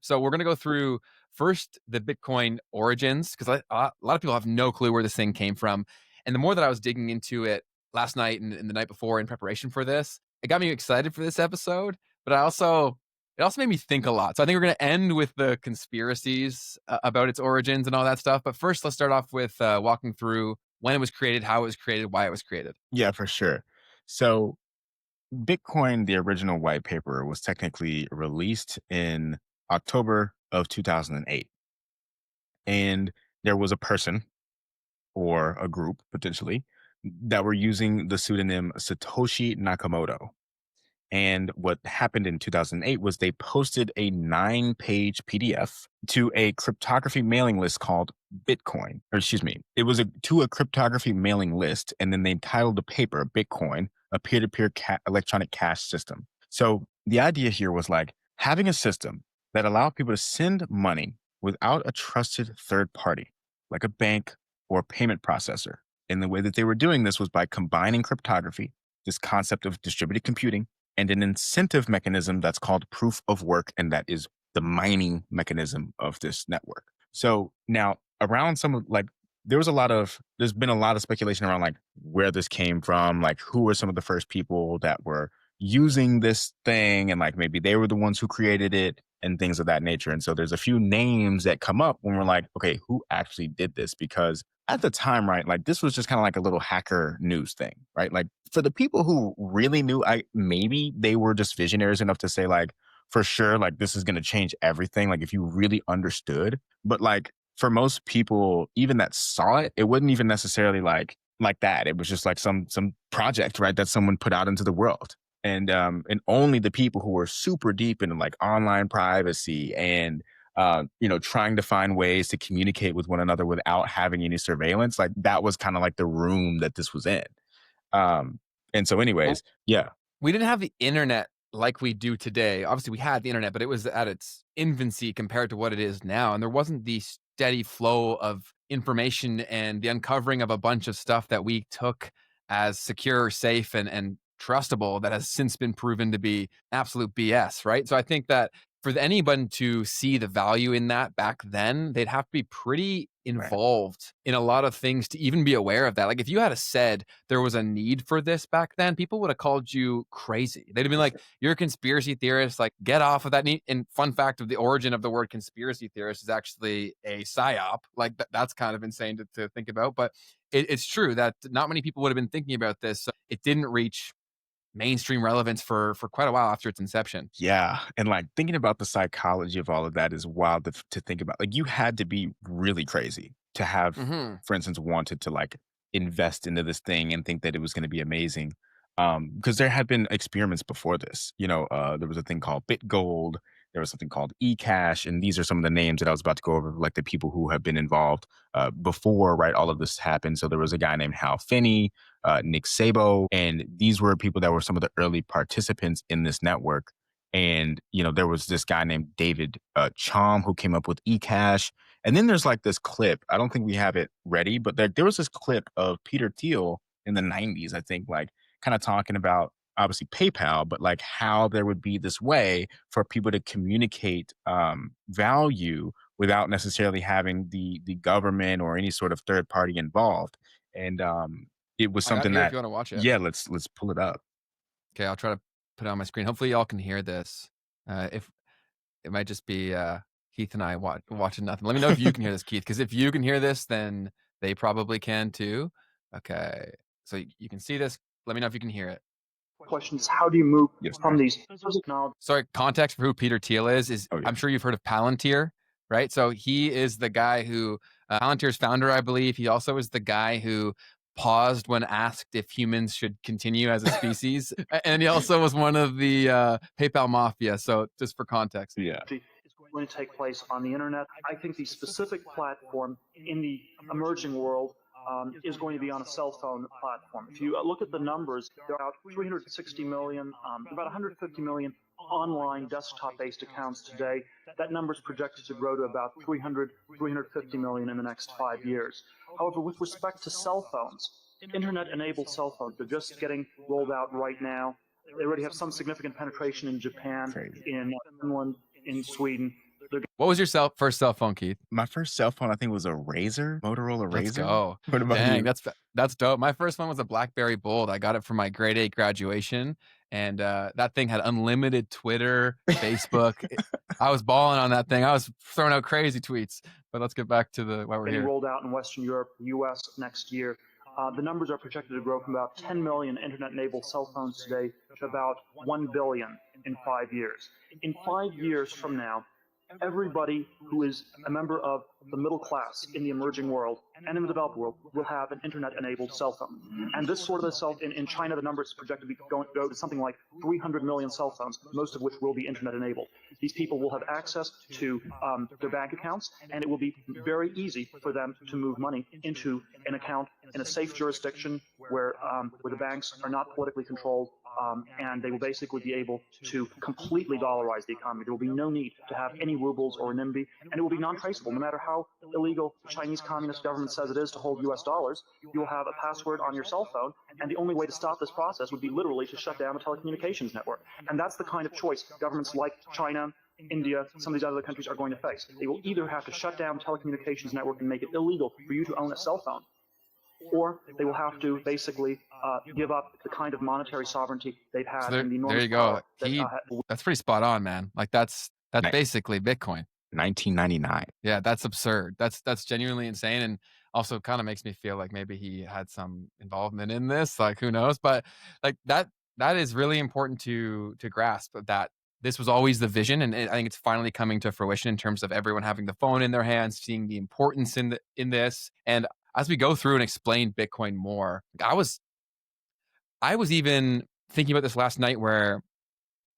So we're going to go through first the Bitcoin origins because a lot of people have no clue where this thing came from. And the more that I was digging into it last night and the night before in preparation for this, it got me excited for this episode. But it also made me think a lot. So I think we're going to end with the conspiracies about its origins and all that stuff. But first, let's start off with walking through when it was created, how it was created, why it was created. Yeah, for sure. So Bitcoin, the original white paper, was technically released in October of 2008. And there was a person or a group potentially that were using the pseudonym Satoshi Nakamoto. And what happened in 2008 was they posted a 9-page PDF to a cryptography mailing list called Bitcoin. Or excuse me, it was to a cryptography mailing list. And then they titled the paper Bitcoin, a peer to peer electronic cash system. So the idea here was like having a system that allowed people to send money without a trusted third party, like a bank or a payment processor. And the way that they were doing this was by combining cryptography, this concept of distributed computing, and an incentive mechanism that's called proof of work. And that is the mining mechanism of this network. So now around some of like, there's been a lot of speculation around like where this came from, like who were some of the first people that were using this thing and like maybe they were the ones who created it and things of that nature. And so there's a few names that come up when we're like, okay, who actually did this? Because at the time, right, like this was just kind of like a little hacker news thing, right? Like for the people who really knew, I maybe they were just visionaries enough to say like, for sure, like this is going to change everything. Like if you really understood, but like for most people, even that saw it, it wasn't even necessarily like that. It was just like some project, right, that someone put out into the world. And only the people who were super deep into like online privacy and trying to find ways to communicate with one another without having any surveillance, like that was kind of like the room that this was in. Um, and so, Well, anyways, yeah, we didn't have the internet like we do today. Obviously, we had the internet, but it was at its infancy compared to what it is now. And there wasn't the steady flow of information and the uncovering of a bunch of stuff that we took as secure, safe, and trustable that has since been proven to be absolute BS, right? So I think that for anyone to see the value in that back then, they'd have to be pretty right, involved in a lot of things to even be aware of that. Like if you had said there was a need for this back then, people would have called you crazy. They'd have been for like, sure. "You're a conspiracy theorist. Like, get off of that." And fun fact of the origin of the word conspiracy theorist is actually a psyop. Like that's kind of insane to think about, but it's true that not many people would have been thinking about this. So it didn't reach mainstream relevance for quite a while after its inception. Yeah, and like thinking about the psychology of all of that is wild to think about. Like you had to be really crazy to have, Hmm. for instance, wanted to like invest into this thing and think that it was going to be amazing. Because there had been experiments before this. There was a thing called BitGold. There was something called eCash, and these are some of the names that I was about to go over, like the people who have been involved before, right? All of this happened. So there was a guy named Hal Finney, Nick Szabo, and these were people that were some of the early participants in this network. And there was this guy named David Chom who came up with eCash. And then there's like this clip. I don't think we have it ready, but there was this clip of Peter Thiel in the 90s, I think, like kind of talking about obviously PayPal, but like how there would be this way for people to communicate value without necessarily having the government or any sort of third party involved. And it was I got it something here if that, you want to watch it. yeah, let's pull it up. Okay, I'll try to put it on my screen. Hopefully, y'all can hear this. If it might just be Keith and I watching nothing. Let me know if you can hear this, Keith, because if you can hear this, then they probably can too. Okay, so you can see this. Let me know if you can hear it. Questions: how do you move Yes, from sir. these technology? Sorry, context for who Peter Thiel is Oh yeah. I'm sure you've heard of Palantir, right? So he is the guy who Palantir's founder, I believe. He also is the guy who paused when asked if humans should continue as a species, and he also was one of the PayPal mafia. So just for context. Yeah. Is going to take place on the internet. I think the specific platform in the emerging world is going to be on a cell phone platform. If you look at the numbers, there are about 360 million, about 150 million online desktop-based accounts today. That number is projected to grow to about 350 million in the next 5 years. However, with respect to cell phones, internet-enabled cell phones, they're just getting rolled out right now. They already have some significant penetration in Japan, Crazy. in Finland, in Sweden. What was your first cell phone, Keith? My first cell phone, I think, was a Razor, Motorola Let's Razor. go. What about Dang, you? that's dope. My first one was a BlackBerry Bold. I got it for my grade 8 graduation, and that thing had unlimited Twitter, Facebook. I was balling on that thing. I was throwing out crazy tweets. But let's get back to why we're Getting here. rolled out in Western Europe, US next year. The numbers are projected to grow from about 10 million internet-enabled cell phones today to about 1 billion in 5 years. In 5 years from now, everybody who is a member of the middle class in the emerging world and in the developed world will have an internet-enabled cell phone. And this sort of in China, the number is projected to go to something like 300 million cell phones, most of which will be internet-enabled. These people will have access to their bank accounts, and it will be very easy for them to move money into an account in a safe jurisdiction where the banks are not politically controlled, and they will basically be able to completely dollarize the economy. There will be no need to have any rubles or renminbi, and it will be non-traceable. No matter how illegal the Chinese Communist government says it is to hold US dollars, you'll have a password on your cell phone, and the only way to stop this process would be literally to shut down the telecommunications network. And that's the kind of choice governments like China, India, some of these other countries are going to face. They will either have to shut down the telecommunications network and make it illegal for you to own a cell phone, or they will have to basically give up the kind of monetary sovereignty they've had and the There enormous you go. power That's pretty spot on, man. Like that's Ni- basically Bitcoin. 1999. Yeah, that's absurd. That's genuinely insane, and also kind of makes me feel like maybe he had some involvement in this. Like, who knows? But like that is really important to grasp that this was always the vision, and I think it's finally coming to fruition in terms of everyone having the phone in their hands, seeing the importance in this. And as we go through and explain Bitcoin more, I was even thinking about this last night where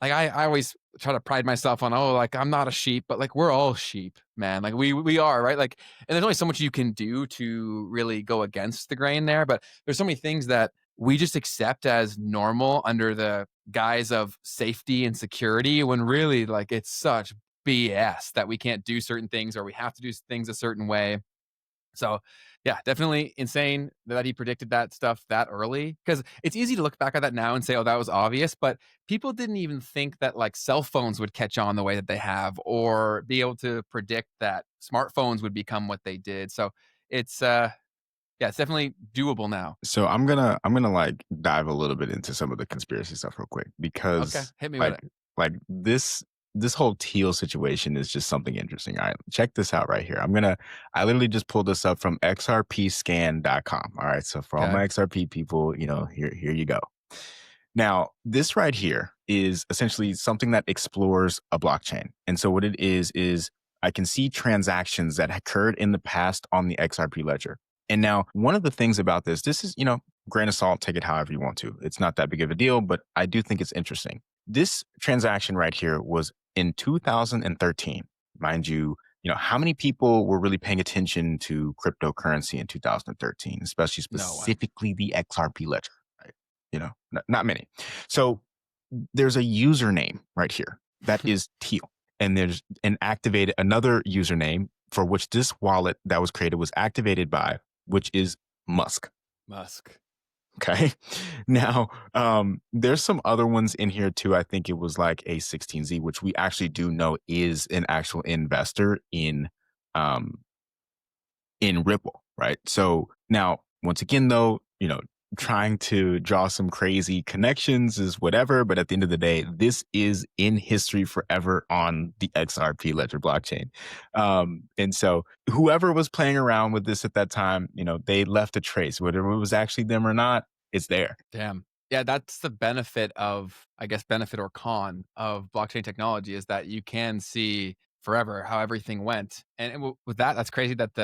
like I always try to pride myself on, oh, like I'm not a sheep, but like we're all sheep, man. Like we are, right? Like, and there's only so much you can do to really go against the grain there, but there's so many things that we just accept as normal under the guise of safety and security when really like it's such BS that we can't do certain things or we have to do things a certain way. So, yeah, definitely insane that he predicted that stuff that early because it's easy to look back at that now and say, oh, that was obvious. But people didn't even think that like cell phones would catch on the way that they have or be able to predict that smartphones would become what they did. So it's, yeah, it's definitely doable now. So I'm gonna like dive a little bit into some of the conspiracy stuff real quick Okay, because hit me with like it. like this whole teal situation is just something interesting. All right, check this out right here. I literally just pulled this up from xrpscan.com. All right, so for all Okay. my XRP people, here you go. Now, this right here is essentially something that explores a blockchain. And so what it is I can see transactions that occurred in the past on the XRP ledger. And now, one of the things about this is, grain of salt, take it however you want to. It's not that big of a deal, but I do think it's interesting. This transaction right here was in 2013. Mind you, how many people were really paying attention to cryptocurrency in 2013, especially No one. specifically the XRP ledger, right? Not many. So there's a username right here that is teal, and there's another username for which this wallet that was created was activated by, which is Musk. Musk. Okay. Now, there's some other ones in here too. I think it was like A16Z, which we actually do know is an actual investor um, in Ripple, right? So now, once again, though, trying to draw some crazy connections is whatever, but at the end of the day, this is in history forever on the XRP Ledger blockchain. And so whoever was playing around with this at that time, they left a trace, whether it was actually them or not, it's there. Damn. Yeah, that's the benefit of, I guess, benefit or con of blockchain technology is that you can see forever how everything went. And with that, that's crazy that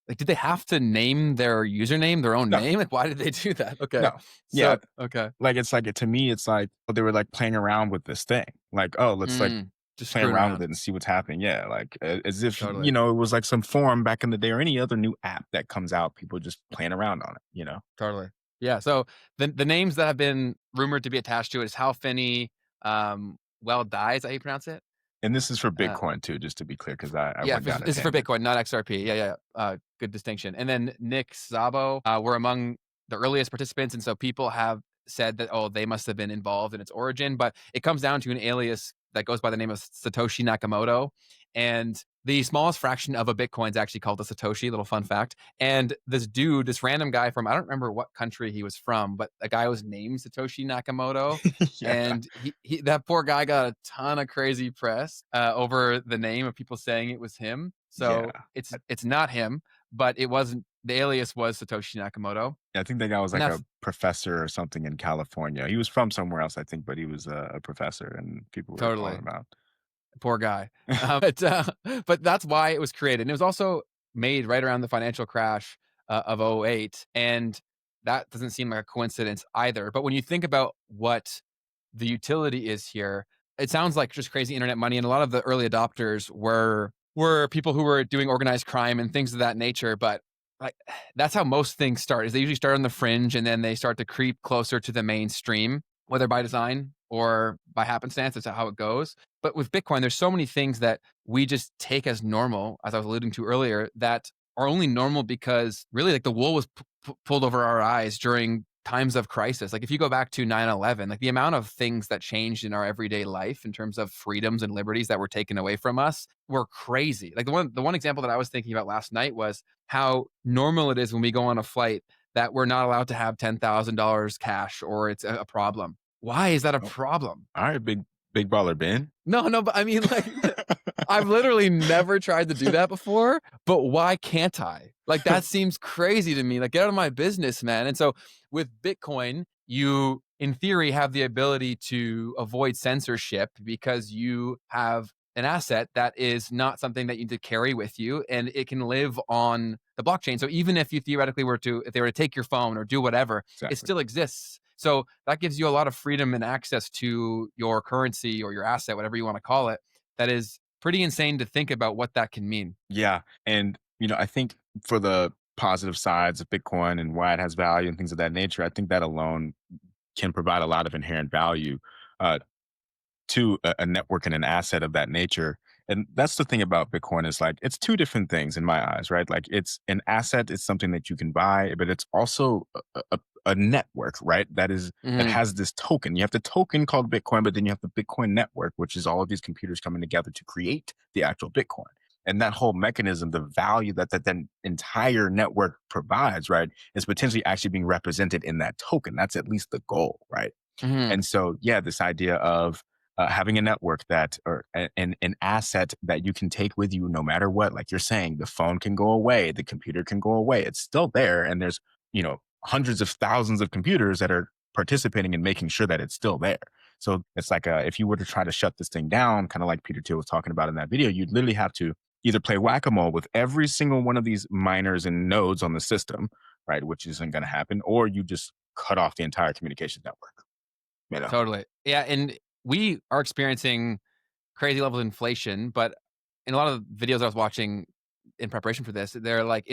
did they have to name their username their own No, name? Like, why did they do that? Okay. no. Yeah. So, okay. Like, to me, it's like, they were like playing around with this thing. Like, oh, let's like Just play screwing around with around. it and see what's happening. Yeah, like as if Totally. it was like some forum back in the day or any other new app that comes out, people just playing around on it. Totally. Yeah. So the names that have been rumored to be attached to it is Hal Finney, Well Die, is that how you pronounce it? And this is for Bitcoin too, just to be clear, because I Yeah, went down a this is for tangent. Bitcoin, not XRP. Yeah. Good distinction. And then Nick Szabo were among the earliest participants, and so people have said that, oh, they must have been involved in its origin, but it comes down to an alias that goes by the name of Satoshi Nakamoto. And the smallest fraction of a Bitcoin is actually called a Satoshi, little fun fact. And this dude, this random guy from, I don't remember what country he was from, but a guy was named Satoshi Nakamoto. Yeah. And that poor guy got a ton of crazy press over the name of people saying it was him. Yeah. So it's not him, but it wasn't. The alias was Satoshi Nakamoto, I think that guy was and like a professor or something in California. He was from somewhere else, I think, but he was a professor, and people were calling totally him out. poor guy. But that's why it was created. And it was also made right around the financial crash of '08, and that doesn't seem like a coincidence either. But when you think about what the utility is here, it sounds like just crazy internet money. And a lot of the early adopters were people who were doing organized crime and things of that nature. But like that's how most things start. Is they usually start on the fringe and then they start to creep closer to the mainstream, whether by design or by happenstance. That's how it goes. But with Bitcoin, there's so many things that we just take as normal, as I was alluding to earlier, that are only normal because really like the wool was pulled over our eyes during times of crisis. Like if you go back to 9/11, like the amount of things that changed in our everyday life in terms of freedoms and liberties that were taken away from us were crazy. Like the one example that I was thinking about last night was how normal it is when we go on a flight that we're not allowed to have $10,000 cash or it's a problem. Why is that a Oh, problem? all right, big baller Ben. No, no, but I mean, like, I've literally never tried to do that before, but why can't I? Like, that seems crazy to me. Like, get out of my business, man. And so with Bitcoin, you, in theory, have the ability to avoid censorship because you have an asset that is not something that you need to carry with you and it can live on the blockchain. So even if you theoretically if they were to take your phone or do whatever, it Exactly. still exists. So that gives you a lot of freedom and access to your currency or your asset, whatever you want to call it. That is pretty insane to think about what that can mean. Yeah, and I think for the positive sides of Bitcoin and why it has value and things of that nature, I think that alone can provide a lot of inherent value. Uh, to a network and an asset of that nature. And that's the thing about Bitcoin is like it's two different things in my eyes, right? Like it's an asset, it's something that you can buy, but it's also a network, right? That Hmm. has this token. You have the token called Bitcoin, but then you have the Bitcoin network, which is all of these computers coming together to create the actual Bitcoin. And that whole mechanism, the value that then entire network provides, right, is potentially actually being represented in that token. That's at least the goal, right? Hmm. And so, yeah, this idea of having a network that or an asset that you can take with you no matter what, like you're saying, the phone can go away, the computer can go away. It's still there. And there's, hundreds of thousands of computers that are participating in making sure that it's still there. So it's like if you were to try to shut this thing down, kind of like Peter Thiel was talking about in that video, you'd literally have to either play whack-a-mole with every single one of these miners and nodes on the system, right? Which isn't going to happen, or you just cut off the entire communications network. You know? Totally. Yeah. And we are experiencing crazy level of inflation, but in a lot of videos I was watching in preparation for this, they're like,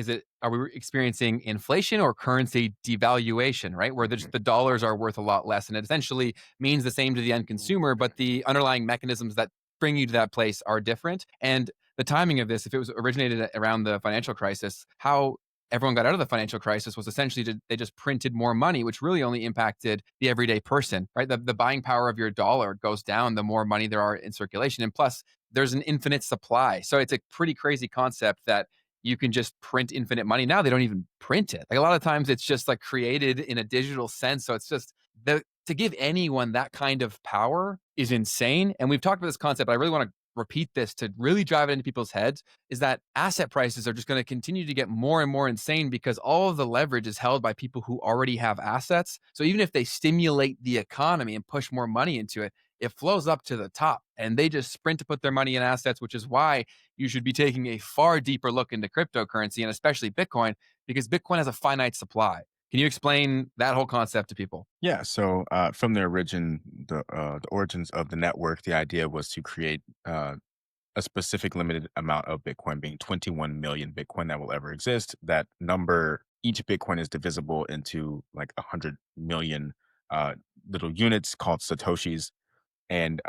are we experiencing inflation or currency devaluation, right? Where Mhm. the dollars are worth a lot less. And it essentially means the same to the end consumer, but the underlying mechanisms that bring you to that place are different. And the timing of this, if it was originated around the financial crisis, how everyone got out of the financial crisis was essentially they just printed more money, which really only impacted the everyday person, right? The buying power of your dollar goes down the more money there are in circulation. And plus, there's an infinite supply. So it's a pretty crazy concept that you can just print infinite money. Now they don't even print it. Like a lot of times it's just like created in a digital sense. So it's just to give anyone that kind of power is insane. And we've talked about this concept, but I really want to repeat this to really drive it into people's heads is that asset prices are just going to continue to get more and more insane because all of the leverage is held by people who already have assets. So even if they stimulate the economy and push more money into it, it flows up to the top and they just sprint to put their money in assets, which is why you should be taking a far deeper look into cryptocurrency and especially Bitcoin, because Bitcoin has a finite supply. Can you explain that whole concept to people? Yeah. So from the origins of the network, the idea was to create a specific limited amount of Bitcoin, being 21 million Bitcoin that will ever exist. That number, each Bitcoin is divisible into like 100 million uh, little units called Satoshis. And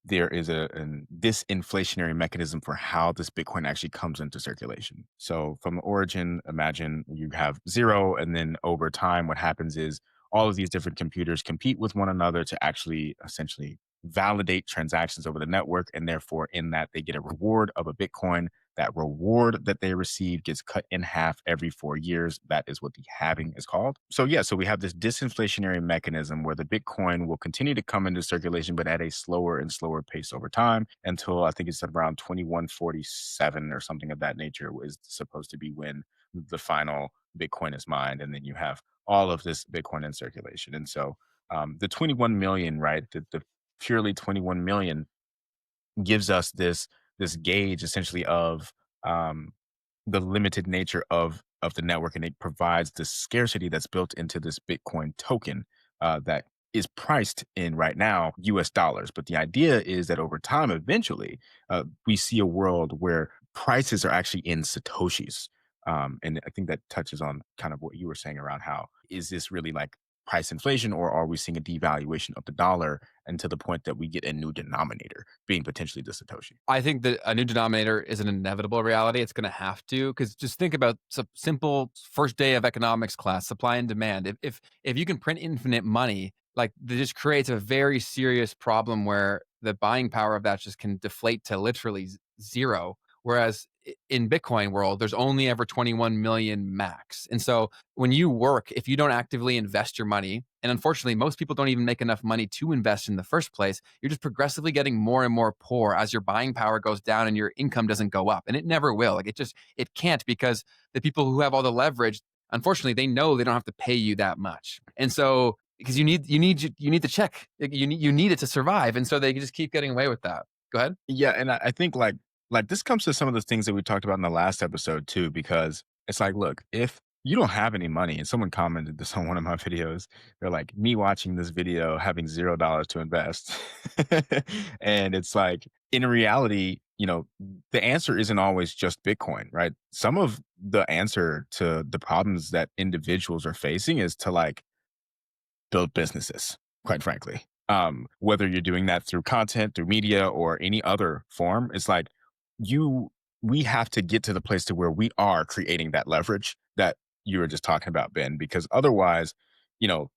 there is an disinflationary mechanism for how this Bitcoin actually comes into circulation. So from the origin, imagine you have zero, and then over time, what happens is all of these different computers compete with one another to actually essentially validate transactions over the network. And therefore, in that, they get a reward of a Bitcoin. That reward that they receive gets cut in half every 4 years. That is what the halving is called. So, yeah, so we have this disinflationary mechanism where the Bitcoin will continue to come into circulation, but at a slower and slower pace over time until I think it's around 2147 or something of that nature is supposed to be when the final Bitcoin is mined. And then you have all of this Bitcoin in circulation. And so the 21 million, right? The purely 21 million gives us this gauge essentially of um, the limited nature of the network, and it provides the scarcity that's built into this Bitcoin token that is priced in right now US dollars. But the idea is that over time, eventually, we see a world where prices are actually in Satoshis. And I think that touches on kind of what you were saying around how is this really like price inflation, or are we seeing a devaluation of the dollar and to the point that we get a new denominator being potentially the Satoshi? I think that a new denominator is an inevitable reality. It's going to have to, because just think about some simple first day of economics class, supply and demand. If you can print infinite money, like that just creates a very serious problem where the buying power of that just can deflate to literally zero. Whereas in Bitcoin world, there's only ever 21 million max. And so when you work, if you don't actively invest your money, and unfortunately, most people don't even make enough money to invest in the first place, you're just progressively getting more and more poor as your buying power goes down and your income doesn't go up. And it never will. Like it can't, because the people who have all the leverage, unfortunately, they know they don't have to pay you that much. And so because you need the check. You need it to survive. And so they just keep getting away with that. Go ahead. Yeah, and I think like this comes to some of the things that we talked about in the last episode too, because it's like, look, if you don't have any money, and someone commented this on one of my videos, they're like, me watching this video having $0 to invest. And it's like, in reality, the answer isn't always just Bitcoin, right? Some of the answer to the problems that individuals are facing is to like build businesses, quite frankly. Whether you're doing that through content, through media, or any other form, it's like you we have to get to the place to where we are creating that leverage that you were just talking about, Ben, because otherwise, you know,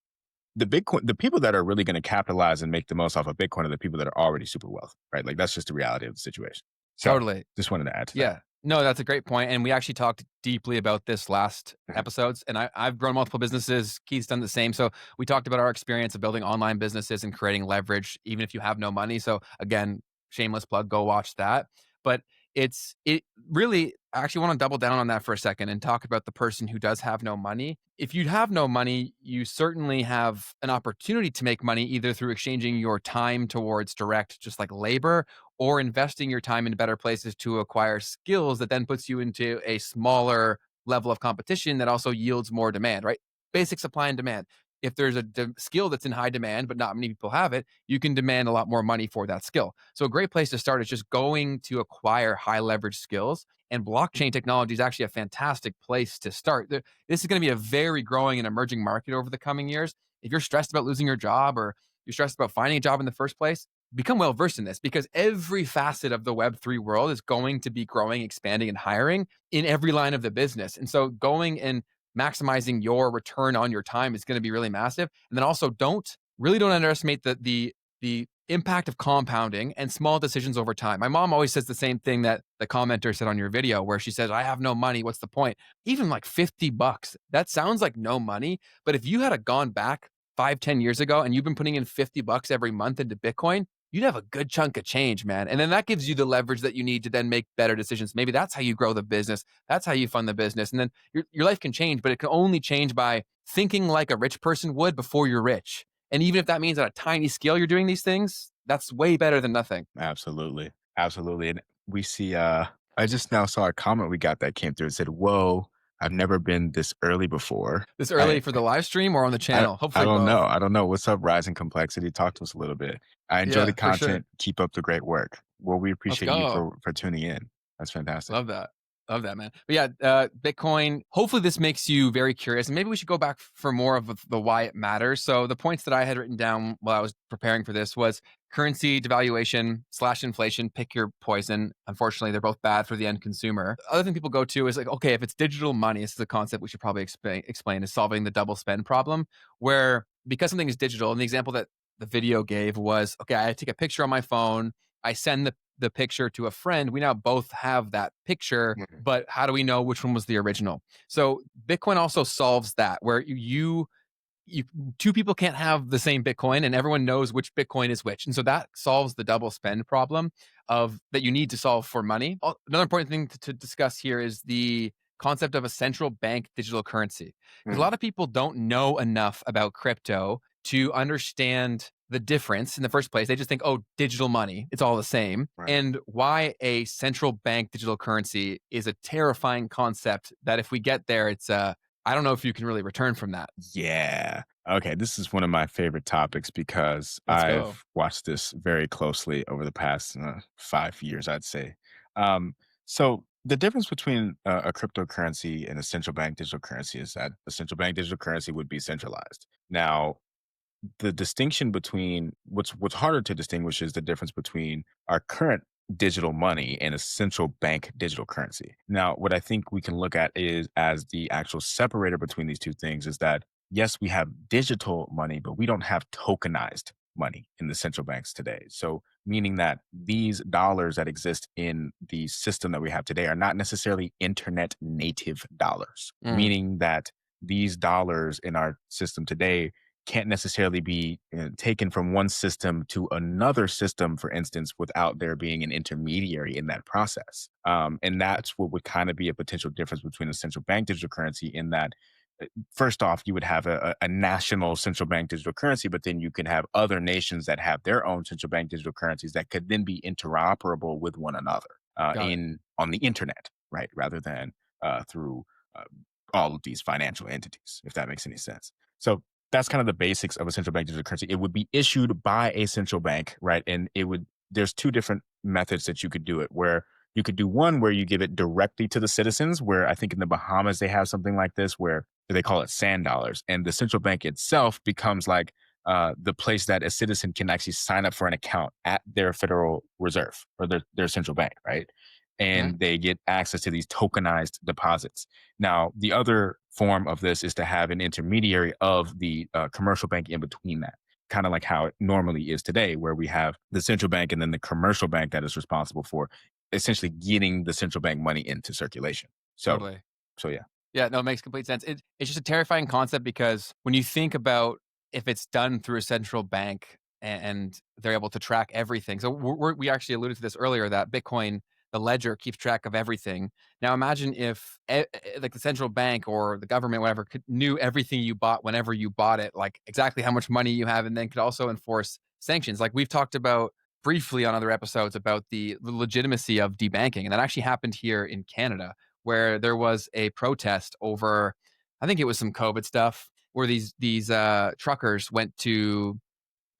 the people that are really going to capitalize and make the most off of Bitcoin are the people that are already super wealthy, right? Like that's just the reality of the situation. So Totally. just wanted to add to that. Yeah. No, that's a great point. And we actually talked deeply about this last Mhm. episodes. And I've grown multiple businesses. Keith's done the same. So we talked about our experience of building online businesses and creating leverage, even if you have no money. So again, shameless plug, go watch that. But it really, I actually want to double down on that for a second and talk about the person who does have no money. If you have no money, you certainly have an opportunity to make money either through exchanging your time towards direct, just like labor, or investing your time in better places to acquire skills that then puts you into a smaller level of competition that also yields more demand, right? Basic supply and demand. If there's a skill that's in high demand, but not many people have it, you can demand a lot more money for that skill. So, a great place to start is just going to acquire high leverage skills. And blockchain technology is actually a fantastic place to start. This is going to be a very growing and emerging market over the coming years. If you're stressed about losing your job, or you're stressed about finding a job in the first place, become well versed in this, because every facet of the Web3 world is going to be growing, expanding, and hiring in every line of the business. And so going and maximizing your return on your time is going to be really massive. And then also don't underestimate the impact of compounding and small decisions over time. My mom always says the same thing that the commenter said on your video, where she says, I have no money. What's the point? Even like $50, that sounds like no money. But if you had gone back 5, 10 years ago and you've been putting in $50 every month into Bitcoin, you'd have a good chunk of change, man. And then that gives you the leverage that you need to then make better decisions. Maybe that's how you grow the business. That's how you fund the business. And then your life can change, but it can only change by thinking like a rich person would before you're rich. And even if that means at a tiny scale you're doing these things, that's way better than nothing. Absolutely. Absolutely. And we see I just now saw a comment we got that came through and said, whoa, I've never been this early before. This I early for the live stream or on the channel? I Hopefully don't know. both. I don't know. What's up, Rising Complexity? Talk to us a little bit. I enjoy the Yeah, for sure. content. Keep up the great work. Well, we Let's appreciate you go. for tuning in. That's fantastic. Love that. Love that, man. But yeah, Bitcoin, hopefully this makes you very curious. And maybe we should go back for more of the why it matters. So the points that I had written down while I was preparing for this was currency devaluation / inflation. Pick your poison. Unfortunately, they're both bad for the end consumer. Other thing people go to is like, okay, if it's digital money, this is a concept we should probably explain, is solving the double spend problem, where because something is digital, and the example that the video gave was, okay, I take a picture on my phone, I send the picture to a friend. We now both have that picture, Mhm. but how do we know which one was the original? So Bitcoin also solves that, where you two people can't have the same Bitcoin and everyone knows which Bitcoin is which. And so that solves the double spend problem of that you need to solve for money. Another important thing to discuss here is the concept of a central bank digital currency. Because a Mm, lot of people don't know enough about crypto to understand the difference in the first place. They just think, oh, digital money, it's all the same. right. And why a central bank digital currency is a terrifying concept that if we get there, I don't know if you can really return from that. Yeah. Okay. This is one of my favorite topics because Let's go. I've watched this very closely over the past 5 years, I'd say. Um, so, the difference between a cryptocurrency and a central bank digital currency is that a central bank digital currency would be centralized. Now, the distinction between what's harder to distinguish is the difference between our current digital money and a central bank digital currency. Now, what I think we can look at is as the actual separator between these two things is that yes, we have digital money, but we don't have tokenized money in the central banks today. So, meaning that these dollars that exist in the system that we have today are not necessarily internet native dollars, Mm, meaning that these dollars in our system today can't necessarily be taken from one system to another system, for instance, without there being an intermediary in that process. And that's what would kind of be a potential difference between a central bank digital currency in that, first off, you would have a national central bank digital currency, but then you can have other nations that have their own central bank digital currencies that could then be interoperable with one another got it. in on the internet, right? Rather than through uh, all of these financial entities, if that makes any sense. So that's kind of the basics of a central bank digital currency. It would be issued by a central bank, right? And there's two different methods that you could do it, where you could do one where you give it directly to the citizens, where I think in the Bahamas they have something like this where they call it sand dollars. And the central bank itself becomes like the place that a citizen can actually sign up for an account at their Federal Reserve or their central bank, right? Mhm. And they get access to these tokenized deposits. Now, the other form of this is to have an intermediary of the commercial bank in between that, kind of like how it normally is today, where we have the central bank and then the commercial bank that is responsible for essentially getting the central bank money into circulation. So, Totally. so yeah, Yeah, no, it makes complete sense. It's just a terrifying concept because when you think about if it's done through a central bank and they're able to track everything. So we actually alluded to this earlier that Bitcoin, the ledger, keeps track of everything. Now imagine if like the central bank or the government, whatever, knew everything you bought whenever you bought it, like exactly how much money you have, and then could also enforce sanctions. Like we've talked about briefly on other episodes about the legitimacy of debanking, and that actually happened here in Canada where there was a protest over, I think it was some COVID stuff, where these truckers went to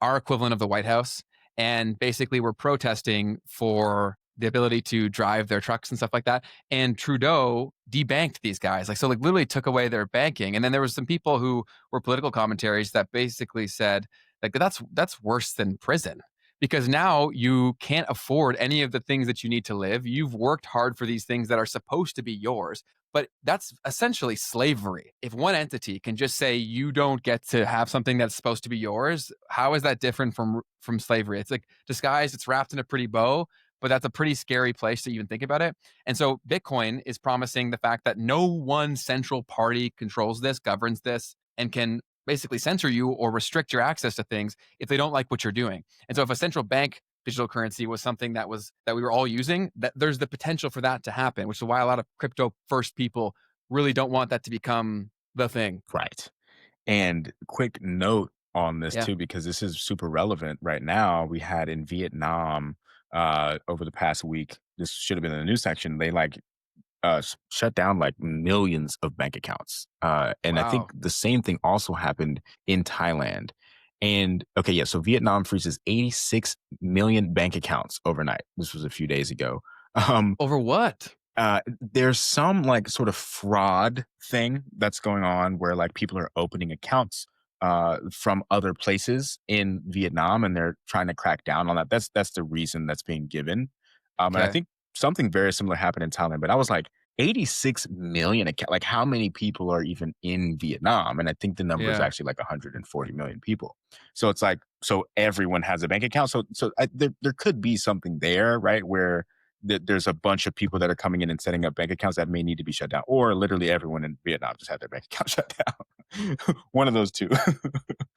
our equivalent of the White House and basically were protesting for the ability to drive their trucks and stuff like that. And Trudeau debanked these guys, like so, like literally took away their banking. And then there was some people who were political commentaries that basically said like that's worse than prison because now you can't afford any of the things that you need to live. You've worked hard for these things that are supposed to be yours, but that's essentially slavery. If one entity can just say you don't get to have something that's supposed to be yours, how is that different from slavery? It's like disguised, it's wrapped in a pretty bow, but that's a pretty scary place to even think about it. And so Bitcoin is promising the fact that no one central party controls this, governs this, and can basically censor you or restrict your access to things if they don't like what you're doing. And so if a central bank digital currency was something that we were all using, that there's the potential for that to happen, which is why a lot of crypto first people really don't want that to become the thing. right. And quick note on this Yeah. too, because this is super relevant right now. We had in Vietnam over the past week. This should have been in the news section. They like shut down like millions of bank accounts. And I think Wow. the same thing also happened in Thailand. And okay, yeah, so Vietnam freezes 86 million bank accounts overnight. This was a few days ago. Um, Over what? there's some like sort of fraud thing that's going on where like people are opening accounts from other places in Vietnam and they're trying to crack down on that. That's the reason that's being given. And I Okay. think something very similar happened in Thailand, but I was like, 86 million account. Like, how many people are even in Vietnam? And I think the number is Yeah. actually like 140 million people. So it's like, so everyone has a bank account. There could be something there, right? Where there's a bunch of people that are coming in and setting up bank accounts that may need to be shut down, or literally everyone in Vietnam just had their bank account shut down. One of those two.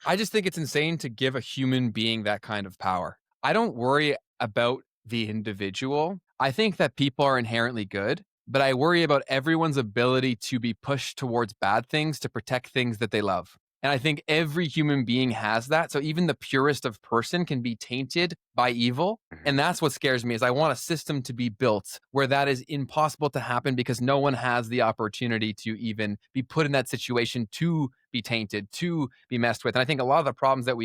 I just think it's insane to give a human being that kind of power. I don't worry about the individual. I think that people are inherently good, but I worry about everyone's ability to be pushed towards bad things to protect things that they love. And I think every human being has that. So even the purest of person can be tainted by evil. Mhm. And that's what scares me is I want a system to be built where that is impossible to happen because no one has the opportunity to even be put in that situation to be tainted, to be messed with. And I think a lot of the problems that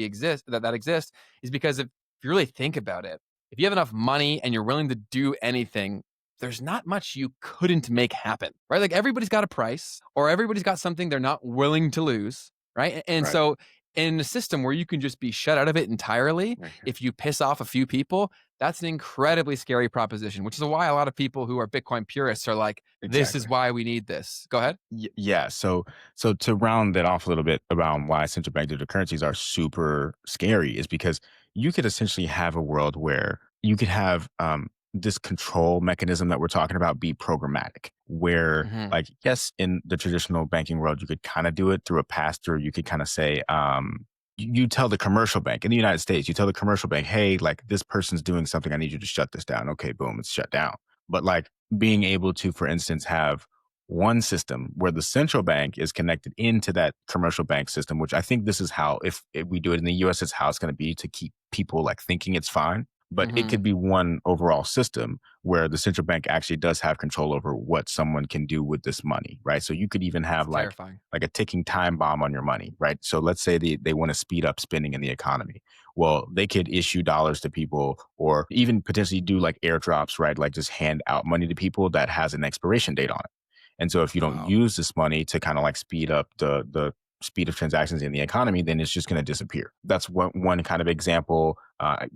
exist is because if you really think about it, if you have enough money and you're willing to do anything, there's not much you couldn't make happen, right? Like everybody's got a price or everybody's got something they're not willing to lose, right? And Right. so in a system where you can just be shut out of it entirely, Mhm. if you piss off a few people, that's an incredibly scary proposition, which is why a lot of people who are Bitcoin purists are like, this is Exactly. why we need this. Go ahead. Yeah. So to round that off a little bit around why central bank digital currencies are super scary is because you could essentially have a world where you could have this control mechanism that we're talking about be programmatic, where Hmm. like, yes, in the traditional banking world, you could kind of do it through a pass through. You could kind of say, you tell the commercial bank in the United States, you tell the commercial bank, hey, like this person's doing something. I need you to shut this down. Okay, boom, it's shut down. But like being able to, for instance, have one system where the central bank is connected into that commercial bank system, which I think this is how, if we do it in the US, it's how it's going to be to keep people like thinking it's fine. But it Hmm. could be one overall system where the central bank actually does have control over what someone can do with this money, right? So you could even It's have terrifying. like a ticking time bomb on your money, right? So let's say they want to speed up spending in the economy. Well, they could issue dollars to people or even potentially do like airdrops, right? Like just hand out money to people that has an expiration date on it. And so if you don't Wow. use this money to kind of like speed up the speed of transactions in the economy, then it's just going to disappear. That's one kind of example.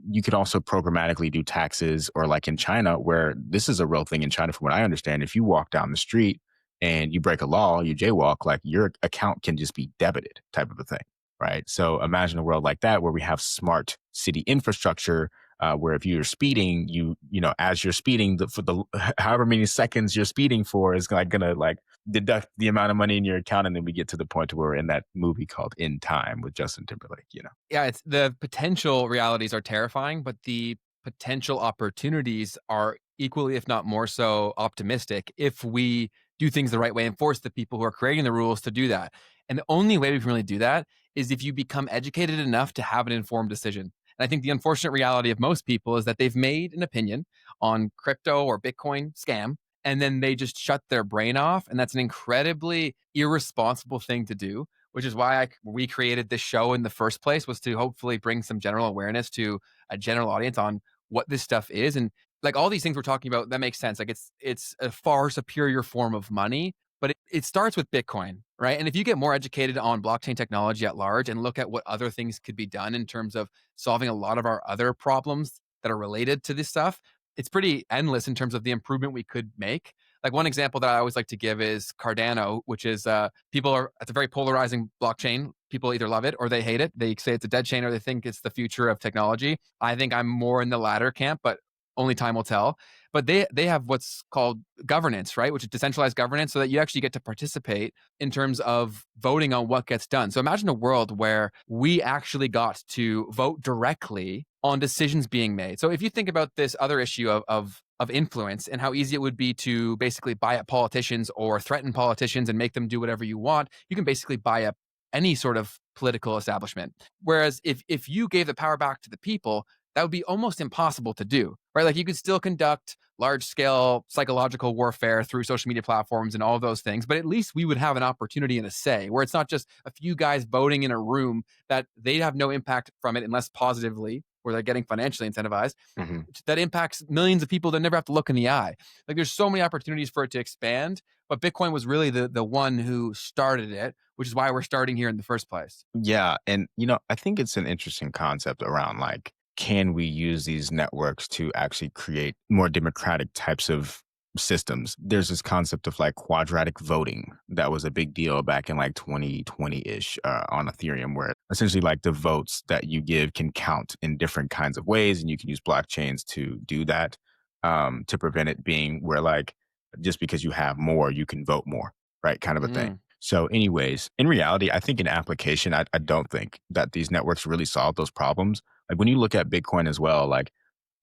You could also programmatically do taxes, or like in China, where this is a real thing in China, from what I understand. If you walk down the street and you break a law, you jaywalk, like your account can just be debited, type of a thing, right? So imagine a world like that where we have smart city infrastructure where if you're speeding, as you're speeding, for the however many seconds you're speeding for is like gonna like deduct the amount of money in your account, and then we get to the point where we're in that movie called In Time with Justin Timberlake. Yeah, it's the potential realities are terrifying, but the potential opportunities are equally, if not more so, optimistic if we do things the right way and force the people who are creating the rules to do that. And the only way we can really do that is if you become educated enough to have an informed decision. And I think the unfortunate reality of most people is that they've made an opinion on crypto or Bitcoin scam, and then they just shut their brain off. And that's an incredibly irresponsible thing to do, which is why we created this show in the first place, was to hopefully bring some general awareness to a general audience on what this stuff is. And like all these things we're talking about, that makes sense. Like it's a far superior form of money, but it starts with Bitcoin, right? And if you get more educated on blockchain technology at large and look at what other things could be done in terms of solving a lot of our other problems that are related to this stuff, it's pretty endless in terms of the improvement we could make. Like one example that I always like to give is Cardano, which is it's a very polarizing blockchain. People either love it or they hate it. They say it's a dead chain or they think it's the future of technology. I think I'm more in the latter camp, but only time will tell. But they have what's called governance, right? Which is decentralized governance, so that you actually get to participate in terms of voting on what gets done. So imagine a world where we actually got to vote directly on decisions being made. So if you think about this other issue of influence and how easy it would be to basically buy up politicians or threaten politicians and make them do whatever you want, you can basically buy up any sort of political establishment. Whereas if you gave the power back to the people, that would be almost impossible to do, right? Like you could still conduct large scale psychological warfare through social media platforms and all of those things, but at least we would have an opportunity and a say where it's not just a few guys voting in a room that they have no impact from it unless positively, where they're getting financially incentivized, Mhm. that impacts millions of people that never have to look in the eye. Like there's so many opportunities for it to expand, but Bitcoin was really the one who started it, which is why we're starting here in the first place. Yeah, and I think it's an interesting concept around like, can we use these networks to actually create more democratic types of systems. There's this concept of like quadratic voting that was a big deal back in like 2020-ish on Ethereum, where essentially like the votes that you give can count in different kinds of ways, and you can use blockchains to do that, to prevent it being where like just because you have more, you can vote more, right? Kind of a thing. Mm, So, anyways, in reality, I think in application, I don't think that these networks really solve those problems. Like when you look at Bitcoin as well, like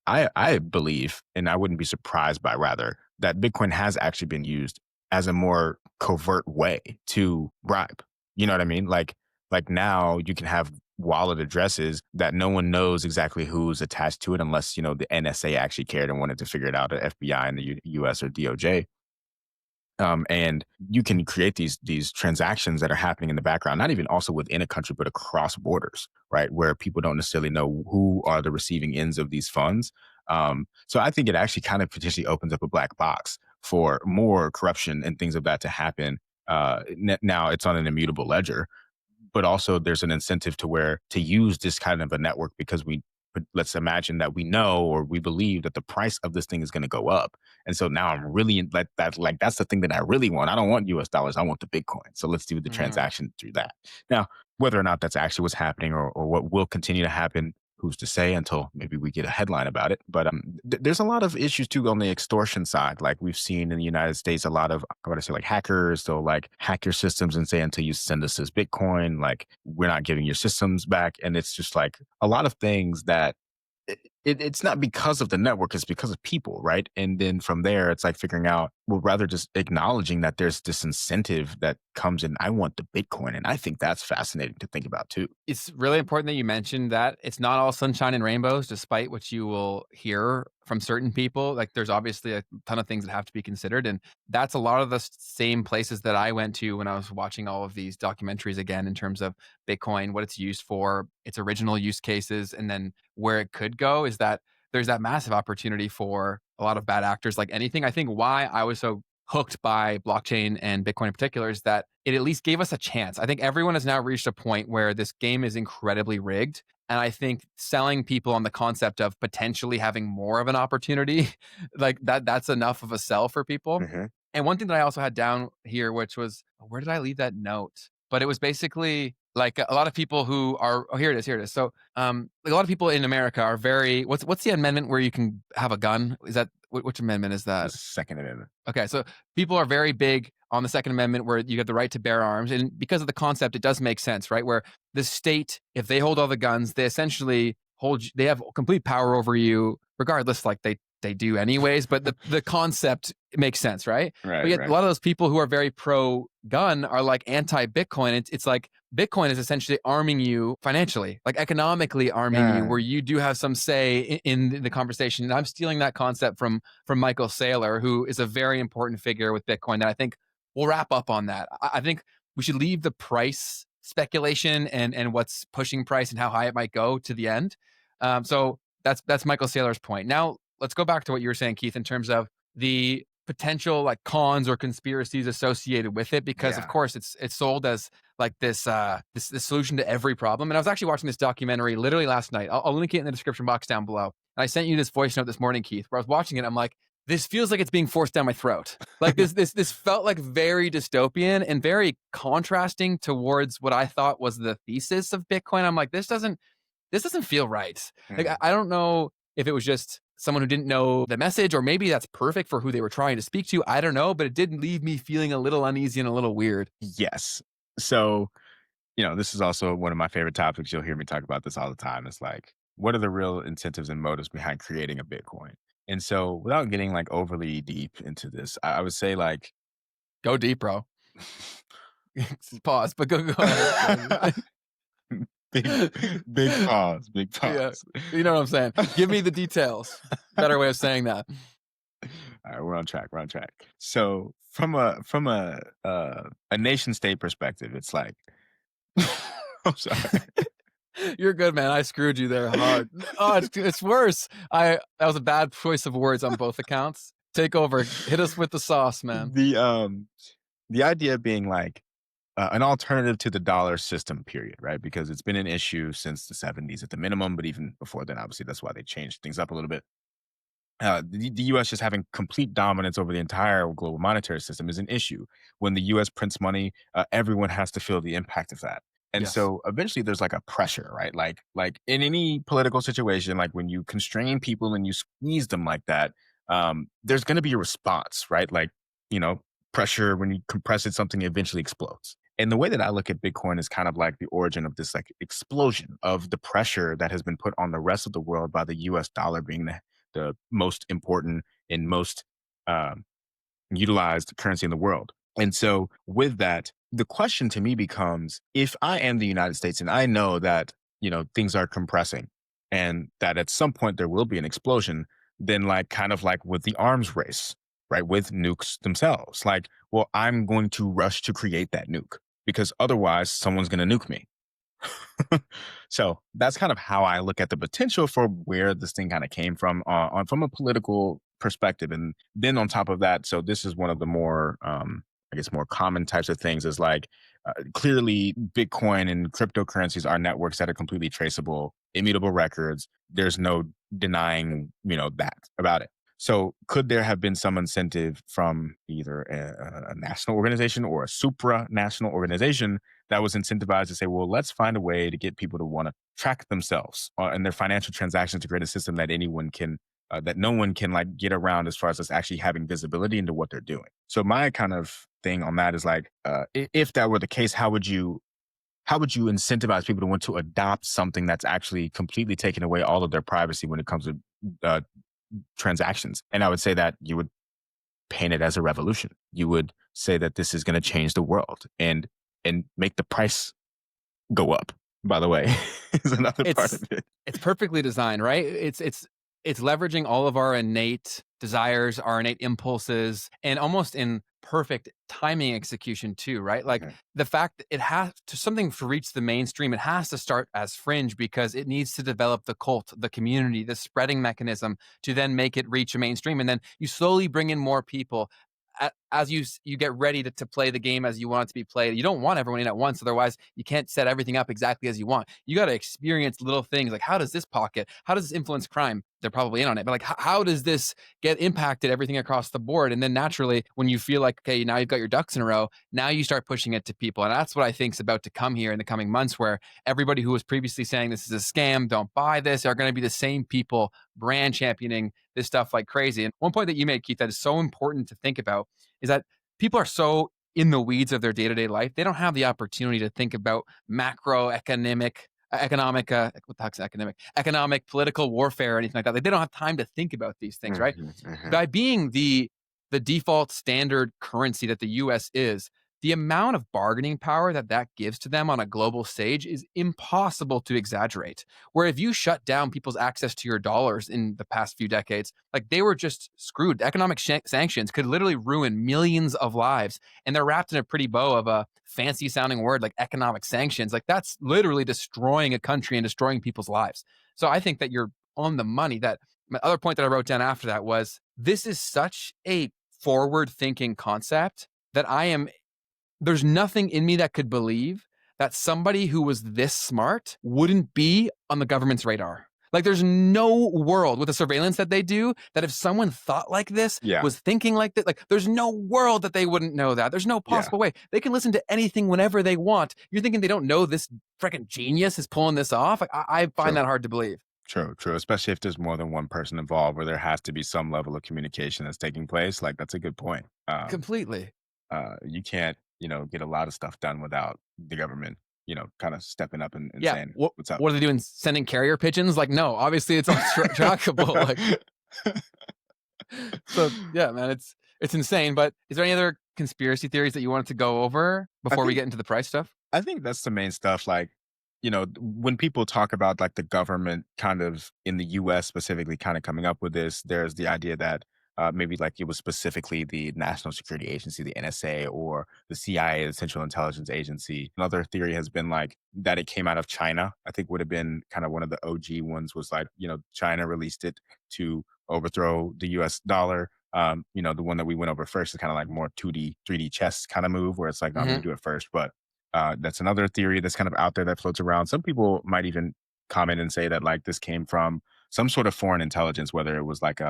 I believe, and I wouldn't be surprised by rather, that Bitcoin has actually been used as a more covert way to bribe. You know what I mean? Like now you can have wallet addresses that no one knows exactly who's attached to it unless, the NSA actually cared and wanted to figure it out, the FBI and the US or DOJ. And you can create these transactions that are happening in the background, not even also within a country, but across borders, right? Where people don't necessarily know who are the receiving ends of these funds. So I think it actually kind of potentially opens up a black box for more corruption and things of that to happen. Now it's on an immutable ledger, but also there's an incentive to where to use this kind of a network because but let's imagine that we know or we believe that the price of this thing is going to go up. And so now I'm really like that's the thing that I really want. I don't want US dollars. I want the Bitcoin. So let's do the mm. transaction through that. Now, whether or not that's actually what's happening or what will continue to happen, who's to say until maybe we get a headline about it. But there's a lot of issues too on the extortion side. Like we've seen in the United States, a lot of what I say, like hackers, they'll like hack your systems and say until you send us this Bitcoin, like we're not giving your systems back. And it's just like a lot of things that it's not because of the network, it's because of people, right? And then from there, it's like figuring out, well, rather just acknowledging that there's this incentive that comes in. I want the Bitcoin. And I think that's fascinating to think about too. It's really important that you mentioned that it's not all sunshine and rainbows, despite what you will hear from certain people. Like, there's obviously a ton of things that have to be considered. And that's a lot of the same places that I went to when I was watching all of these documentaries again, in terms of Bitcoin, what it's used for, its original use cases, and then where it could go. Is that there's that massive opportunity for a lot of bad actors, like anything. I think why I was so hooked by blockchain and Bitcoin in particular is that it at least gave us a chance. I think everyone has now reached a point where this game is incredibly rigged. And I think selling people on the concept of potentially having more of an opportunity, like that's enough of a sell for people. Hmm. And one thing that I also had down here, which was, where did I leave that note? But it was basically like a lot of people who are, oh, here it is, here it is. So like a lot of people in America are very, what's the amendment where you can have a gun? Is that, which amendment is The that? Second Amendment. Okay, so people are very big on the Second Amendment, where you get the right to bear arms. And because of the concept, it does make sense, right? Where the state, if they hold all the guns, they essentially they have complete power over you, regardless, like they do anyways. But the concept makes sense, right? But Right, yet a right. lot of those people who are very pro gun are like anti Bitcoin. It's like Bitcoin is essentially arming you financially, like economically arming you, Yeah. where you do have some say in the conversation. And I'm stealing that concept from Michael Saylor, who is a very important figure with Bitcoin. That I think we'll wrap up on that. I think we should leave the price speculation and what's pushing price and how high it might go to the end. So that's Michael Saylor's point. Now let's go back to what you were saying, Keith, in terms of the potential like cons or conspiracies associated with it, because of Yeah. course it's sold as like this solution to every problem. And I was actually watching this documentary literally last night. I'll link it in the description box down below. And I sent you this voice note this morning, Keith, where I was watching it. I'm like, this feels like it's being forced down my throat. Like this felt like very dystopian and very contrasting towards what I thought was the thesis of Bitcoin. I'm like, this doesn't feel right. Like I don't know if it was just someone who didn't know the message, or maybe that's perfect for who they were trying to speak to. I don't know, but it did leave me feeling a little uneasy and a little weird. Yes. So, this is also one of my favorite topics. You'll hear me talk about this all the time. It's like, what are the real incentives and motives behind creating a Bitcoin? And so, without getting like overly deep into this, I would say like, Go deep, bro. Pause, but go ahead. big, big pause, big Yeah, pause. you know what I'm saying. Give me the details. Better way of saying that. All right, we're on track. We're on track. So, from a nation state perspective, it's like, I'm sorry. You're good, man. I screwed you there hard. Oh, it's worse. That was a bad choice of words on both accounts. Take over. Hit us with the sauce, man. The idea being like an alternative to the dollar system, period, right? Because it's been an issue since the 70s at the minimum, but even before then, obviously, that's why they changed things up a little bit. the U.S. just having complete dominance over the entire global monetary system is an issue. When the U.S. prints money, everyone has to feel the impact of that. And Yes. so eventually there's like a pressure, right? Like in any political situation, like when you constrain people and you squeeze them like that, there's going to be a response, right? Like, you know, pressure when you compress it, something eventually explodes. And the way that I look at Bitcoin is kind of like the origin of this like explosion of the pressure that has been put on the rest of the world by the US dollar being the most important and most um, utilized currency in the world. And so, with that, the question to me becomes if I am the United States and I know that, things are compressing and that at some point there will be an explosion, then, like, kind of like with the arms race, right, with nukes themselves, like, well, I'm going to rush to create that nuke because otherwise someone's going to nuke me. So that's kind of how I look at the potential for where this thing kind of came from on from a political perspective. And then on top of that, so this is one of the more, I guess, more common types of things is like clearly Bitcoin and cryptocurrencies are networks that are completely traceable, immutable records. There's no denying, that about it. So could there have been some incentive from either a national organization or a supranational organization that was incentivized to say, well, let's find a way to get people to want to track themselves and their financial transactions to create a system that that no one can like get around as far as us actually having visibility into what they're doing. So my kind of thing on that is like, if that were the case, how would you incentivize people to want to adopt something that's actually completely taking away all of their privacy when it comes to uh, transactions? And I would say that you would paint it as a revolution. You would say that this is going to change the world and make the price go up, by the way, is another part It's of it. it's perfectly designed, right? It's leveraging all of our innate desires, our innate impulses, and almost in perfect timing execution too, right? Like Okay. the fact that it has to something to reach the mainstream, it has to start as fringe because it needs to develop the cult, the community, the spreading mechanism to then make it reach a mainstream. And then you slowly bring in more people as you get ready to play the game as you want it to be played. You don't want everyone in at once, otherwise you can't set everything up exactly as you want. You got to experience little things like how does this pocket, how does this influence crime? They're probably in on it, but like how does this get impacted everything across the board? And then naturally, when you feel like okay, now you've got your ducks in a row, now you start pushing it to people, and that's what I think is about to come here in the coming months, where everybody who was previously saying this is a scam, don't buy this, are going to be the same people brand championing this stuff like crazy. And one point that you made, Keith, that is so important to think about is that people are so in the weeds of their day-to-day life, they don't have the opportunity to think about macroeconomic economic what the heck's economic political warfare or anything like that. Like they don't have time to think about these things, right? Mhm, mhm. By being the default standard currency that the US is, the amount of bargaining power that that gives to them on a global stage is impossible to exaggerate. Where if you shut down people's access to your dollars in the past few decades, like they were just screwed. Economic sanctions could literally ruin millions of lives. And they're wrapped in a pretty bow of a fancy sounding word like economic sanctions. Like that's literally destroying a country and destroying people's lives. So I think that you're on the money. That my other point that I wrote down after that was this is such a forward thinking concept that there's nothing in me that could believe that somebody who was this smart wouldn't be on the government's radar. Like there's no world with the surveillance that they do that if someone thought like this, Yeah, was thinking like that, like there's no world that they wouldn't know that. There's no yeah, possible way. They can listen to anything whenever they want. You're thinking they don't know this freaking genius is pulling this off? Like I find true, that hard to believe. true, true. Especially if there's more than one person involved, where there has to be some level of communication that's taking place. Like that's a good point. Completely. You can't, get a lot of stuff done without the government, kind of stepping up and Yeah. saying, What "What's up?" what are they doing? Sending carrier pigeons? Like, no, obviously it's all trackable. Like so yeah, man, it's insane. But is there any other conspiracy theories that you wanted to go over I before we think get into the price stuff? I think that's the main stuff. Like, when people talk about like the government kind of in the US specifically kind of coming up with this, there's the idea that maybe like it was specifically the National Security Agency, the NSA, or the CIA, the Central Intelligence Agency. Another theory has been like that it came out of China. I think would have been kind of one of the OG ones was like, China released it to overthrow the US dollar. The one that we went over first is kind of like more 2D, 3D chess kind of move where it's like, no, let me Hmm. do it first. But that's another theory that's kind of out there that floats around. Some people might even comment and say that like this came from some sort of foreign intelligence, whether it was like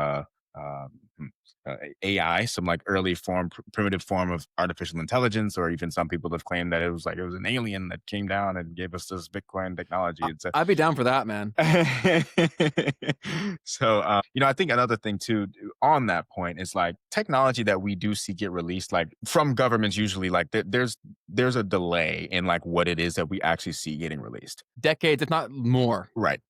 hmm, AI, some like early form, primitive form of artificial intelligence, or even some people have claimed that it was an alien that came down and gave us this Bitcoin technology. It's a I'd be down for that, man. so, I think another thing too on that point is like technology that we do see get released, like from governments, usually like there's a delay in like what it is that we actually see getting released. Decades, if not more. Right.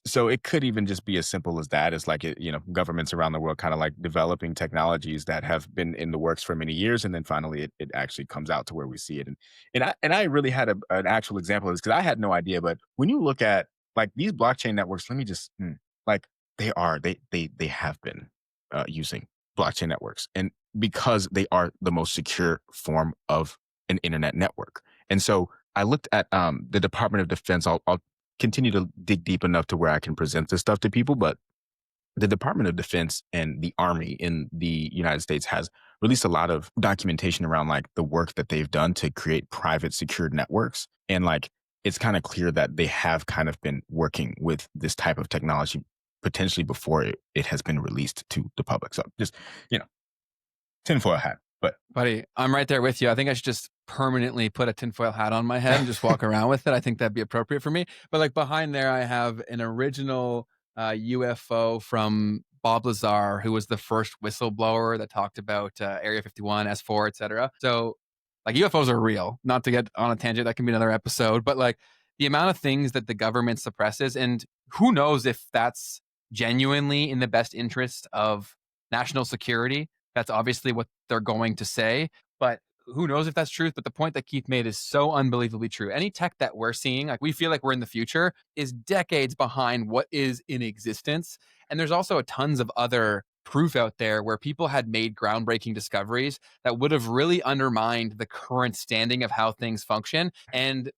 So it could even just be as simple as that, as like governments around the world kind of like developing technologies that have been in the works for many years, and then finally it actually comes out to where we see it. And I really had an actual example of this because I had no idea. But when you look at like these blockchain networks, let me just like they have been using blockchain networks, and because they are the most secure form of an internet network. And so I looked at the Department of Defense. I'll continue to dig deep enough to where I can present this stuff to people. But the Department of Defense and the Army in the United States has released a lot of documentation around like the work that they've done to create private secured networks. And like it's kind of clear that they have kind of been working with this type of technology potentially before it has been released to the public. So just, tinfoil hat. But Buddy, I'm right there with you. I think I should just permanently put a tinfoil hat on my head and just walk around with it. I think that'd be appropriate for me. But like behind there, I have an original UFO from Bob Lazar, who was the first whistleblower that talked about Area 51, S4, etc. So like UFOs are real. Not to get on a tangent, that can be another episode. But like the amount of things that the government suppresses, and who knows if that's genuinely in the best interest of national security. That's obviously what they're going to say, but who knows if that's truth. But the point that Keith made is so unbelievably true. Any tech that we're seeing, like we feel like we're in the future, is decades behind what is in existence. And there's also tons of other proof out there where people had made groundbreaking discoveries that would have really undermined the current standing of how things function. And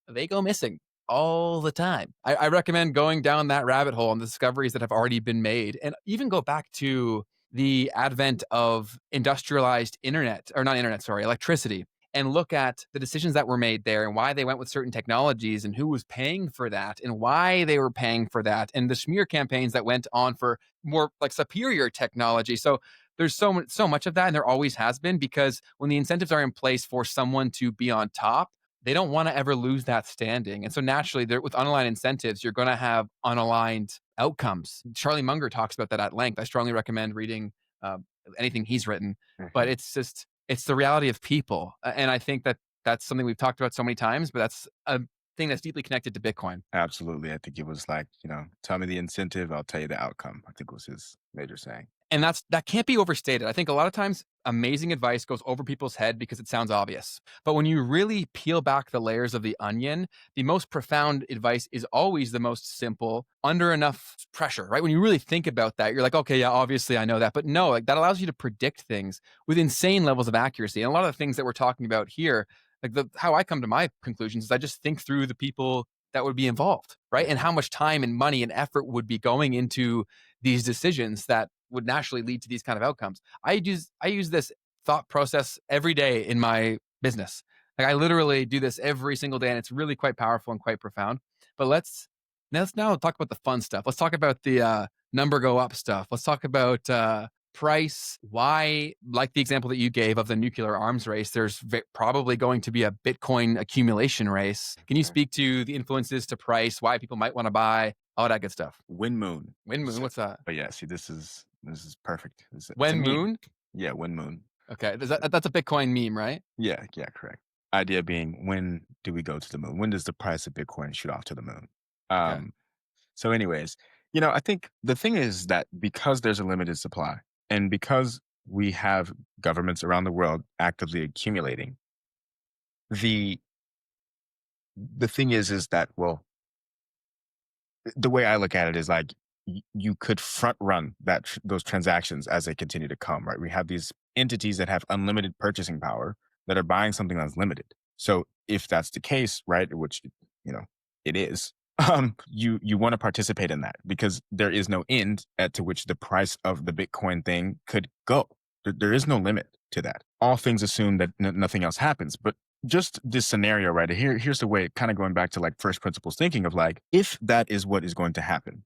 they go missing all the time. I recommend going down that rabbit hole on the discoveries that have already been made, and even go back to the advent of industrialized internet, or not internet, sorry, electricity, and look at the decisions that were made there and why they went with certain technologies and who was paying for that and why they were paying for that, and the smear campaigns that went on for more like superior technology. So there's so much of that, and there always has been, because when the incentives are in place for someone to be on top, they don't want to ever lose that standing. And so naturally, with unaligned incentives, you're going to have unaligned outcomes. Charlie Munger talks about that at length. I strongly recommend reading anything he's written. But it's the reality of people. And I think that that's something we've talked about so many times, but that's a thing that's deeply connected to Bitcoin. Absolutely. I think it was like, tell me the incentive, I'll tell you the outcome, I think was his major saying. And that can't be overstated. I think a lot of times amazing advice goes over people's head because it sounds obvious. But when you really peel back the layers of the onion, the most profound advice is always the most simple, under enough pressure, right? When you really think about that, you're like, okay, yeah, obviously I know that. But no, like that allows you to predict things with insane levels of accuracy. And a lot of the things that we're talking about here, like how I come to my conclusions is I just think through the people that would be involved, right? And how much time and money and effort would be going into these decisions that would naturally lead to these kind of outcomes. I use this thought process every day in my business. Like I literally do this every single day, and it's really quite powerful and quite profound. But let's now talk about the fun stuff. Let's talk about the number go up stuff. Let's talk about price. Why, like the example that you gave of the nuclear arms race, there's probably going to be a Bitcoin accumulation race. Can you speak to the influences to price, why people might want to buy, all that good stuff? Wind Moon. What's that? But yeah, see, this is perfect. It's When a meme. Moon? Yeah, Wind Moon. Okay, that's a Bitcoin meme, right? Yeah, correct. Idea being, when do we go to the moon? When does the price of Bitcoin shoot off to the moon? Okay. So anyways, I think the thing is that because there's a limited supply, and because we have governments around the world actively accumulating, the thing is that, well, the way I look at it is like you could front run those transactions as they continue to come, right? We have these entities that have unlimited purchasing power that are buying something that's limited. So if that's the case, right, which it is, you want to participate in that because there is no end to which the price of the Bitcoin thing could go. There is no limit to that. All things assume that nothing else happens, but just this scenario right here's the way, kind of going back to like first principles thinking of like, if that is what is going to happen,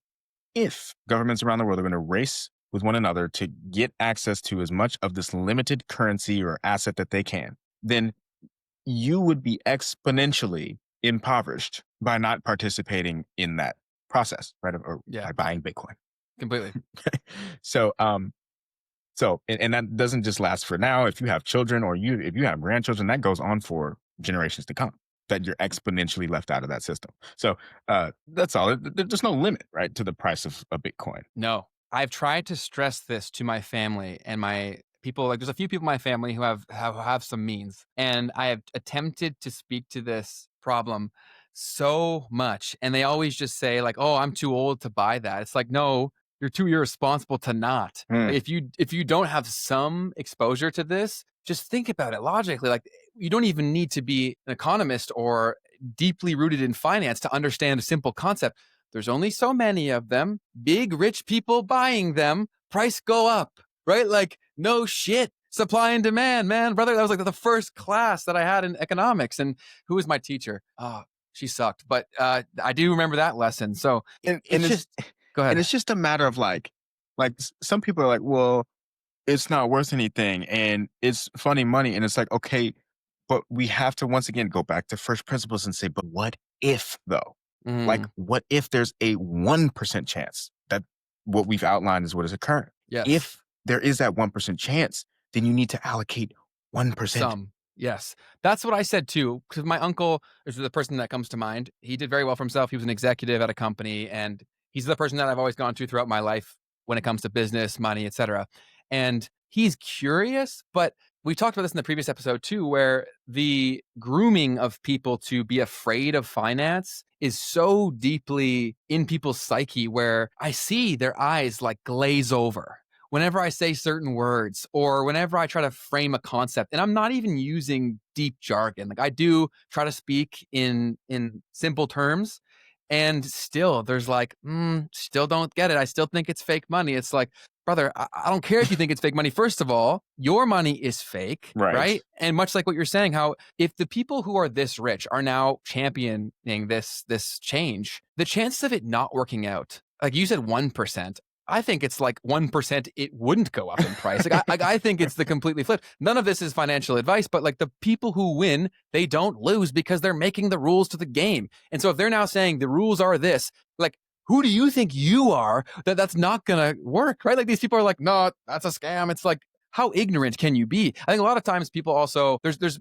if governments around the world are going to race with one another to get access to as much of this limited currency or asset that they can, then you would be exponentially impoverished by not participating in that process, right? Or Yeah, by buying Bitcoin. completely. So, and that doesn't just last for now. If you have children or if you have grandchildren, that goes on for generations to come. That you're exponentially left out of that system. So that's all. There's no limit, right, to the price of a Bitcoin. No, I've tried to stress this to my family and my people. Like, there's a few people in my family who have some means, and I have attempted to speak to this problem so much, and they always just say like, "Oh, I'm too old to buy that." It's like, no, you're too irresponsible to not. Mm, Like, if you don't have some exposure to this, just think about it logically. Like, you don't even need to be an economist or deeply rooted in finance to understand a simple concept. There's only so many of them. Big rich people buying them. Price go up, right? Like, no shit. Supply and demand, man, brother. That was like the first class that I had in economics. And who was my teacher? Oh, she sucked. But I do remember that lesson. So and it's just, go and ahead. it's just a matter of some people are like, well, it's not worth anything and it's funny money. And it's like, okay, but we have to once again go back to first principles and say, but what if though? Like, Mm, what if there's a 1% chance that what we've outlined is what is occurring? yes. If there is that 1% chance, then you need to allocate 1%. Some. Yes. That's what I said too. Because my uncle is the person that comes to mind. He did very well for himself. He was an executive at a company, and he's the person that I've always gone to throughout my life when it comes to business, money, etc. And he's curious, but we talked about this in the previous episode too, where the grooming of people to be afraid of finance is so deeply in people's psyche where I see their eyes like glaze over whenever I say certain words or whenever I try to frame a concept. And I'm not even using deep jargon. Like, I do try to speak in simple terms, and still there's like, still don't get it. I still think it's fake money. It's like, brother, I don't care if you think it's fake money. First of all, your money is fake, Right. right? And much like what you're saying, how if the people who are this rich are now championing this change, the chances of it not working out, like you said, 1%. I think it's like 1% it wouldn't go up in price. I think it's the completely flip. None of this is financial advice, but like the people who win, they don't lose because they're making the rules to the game. And so if they're now saying the rules are this, like, who do you think you are that's not going to work, right? Like, these people are like, no, that's a scam. It's like, how ignorant can you be? I think a lot of times people also, there's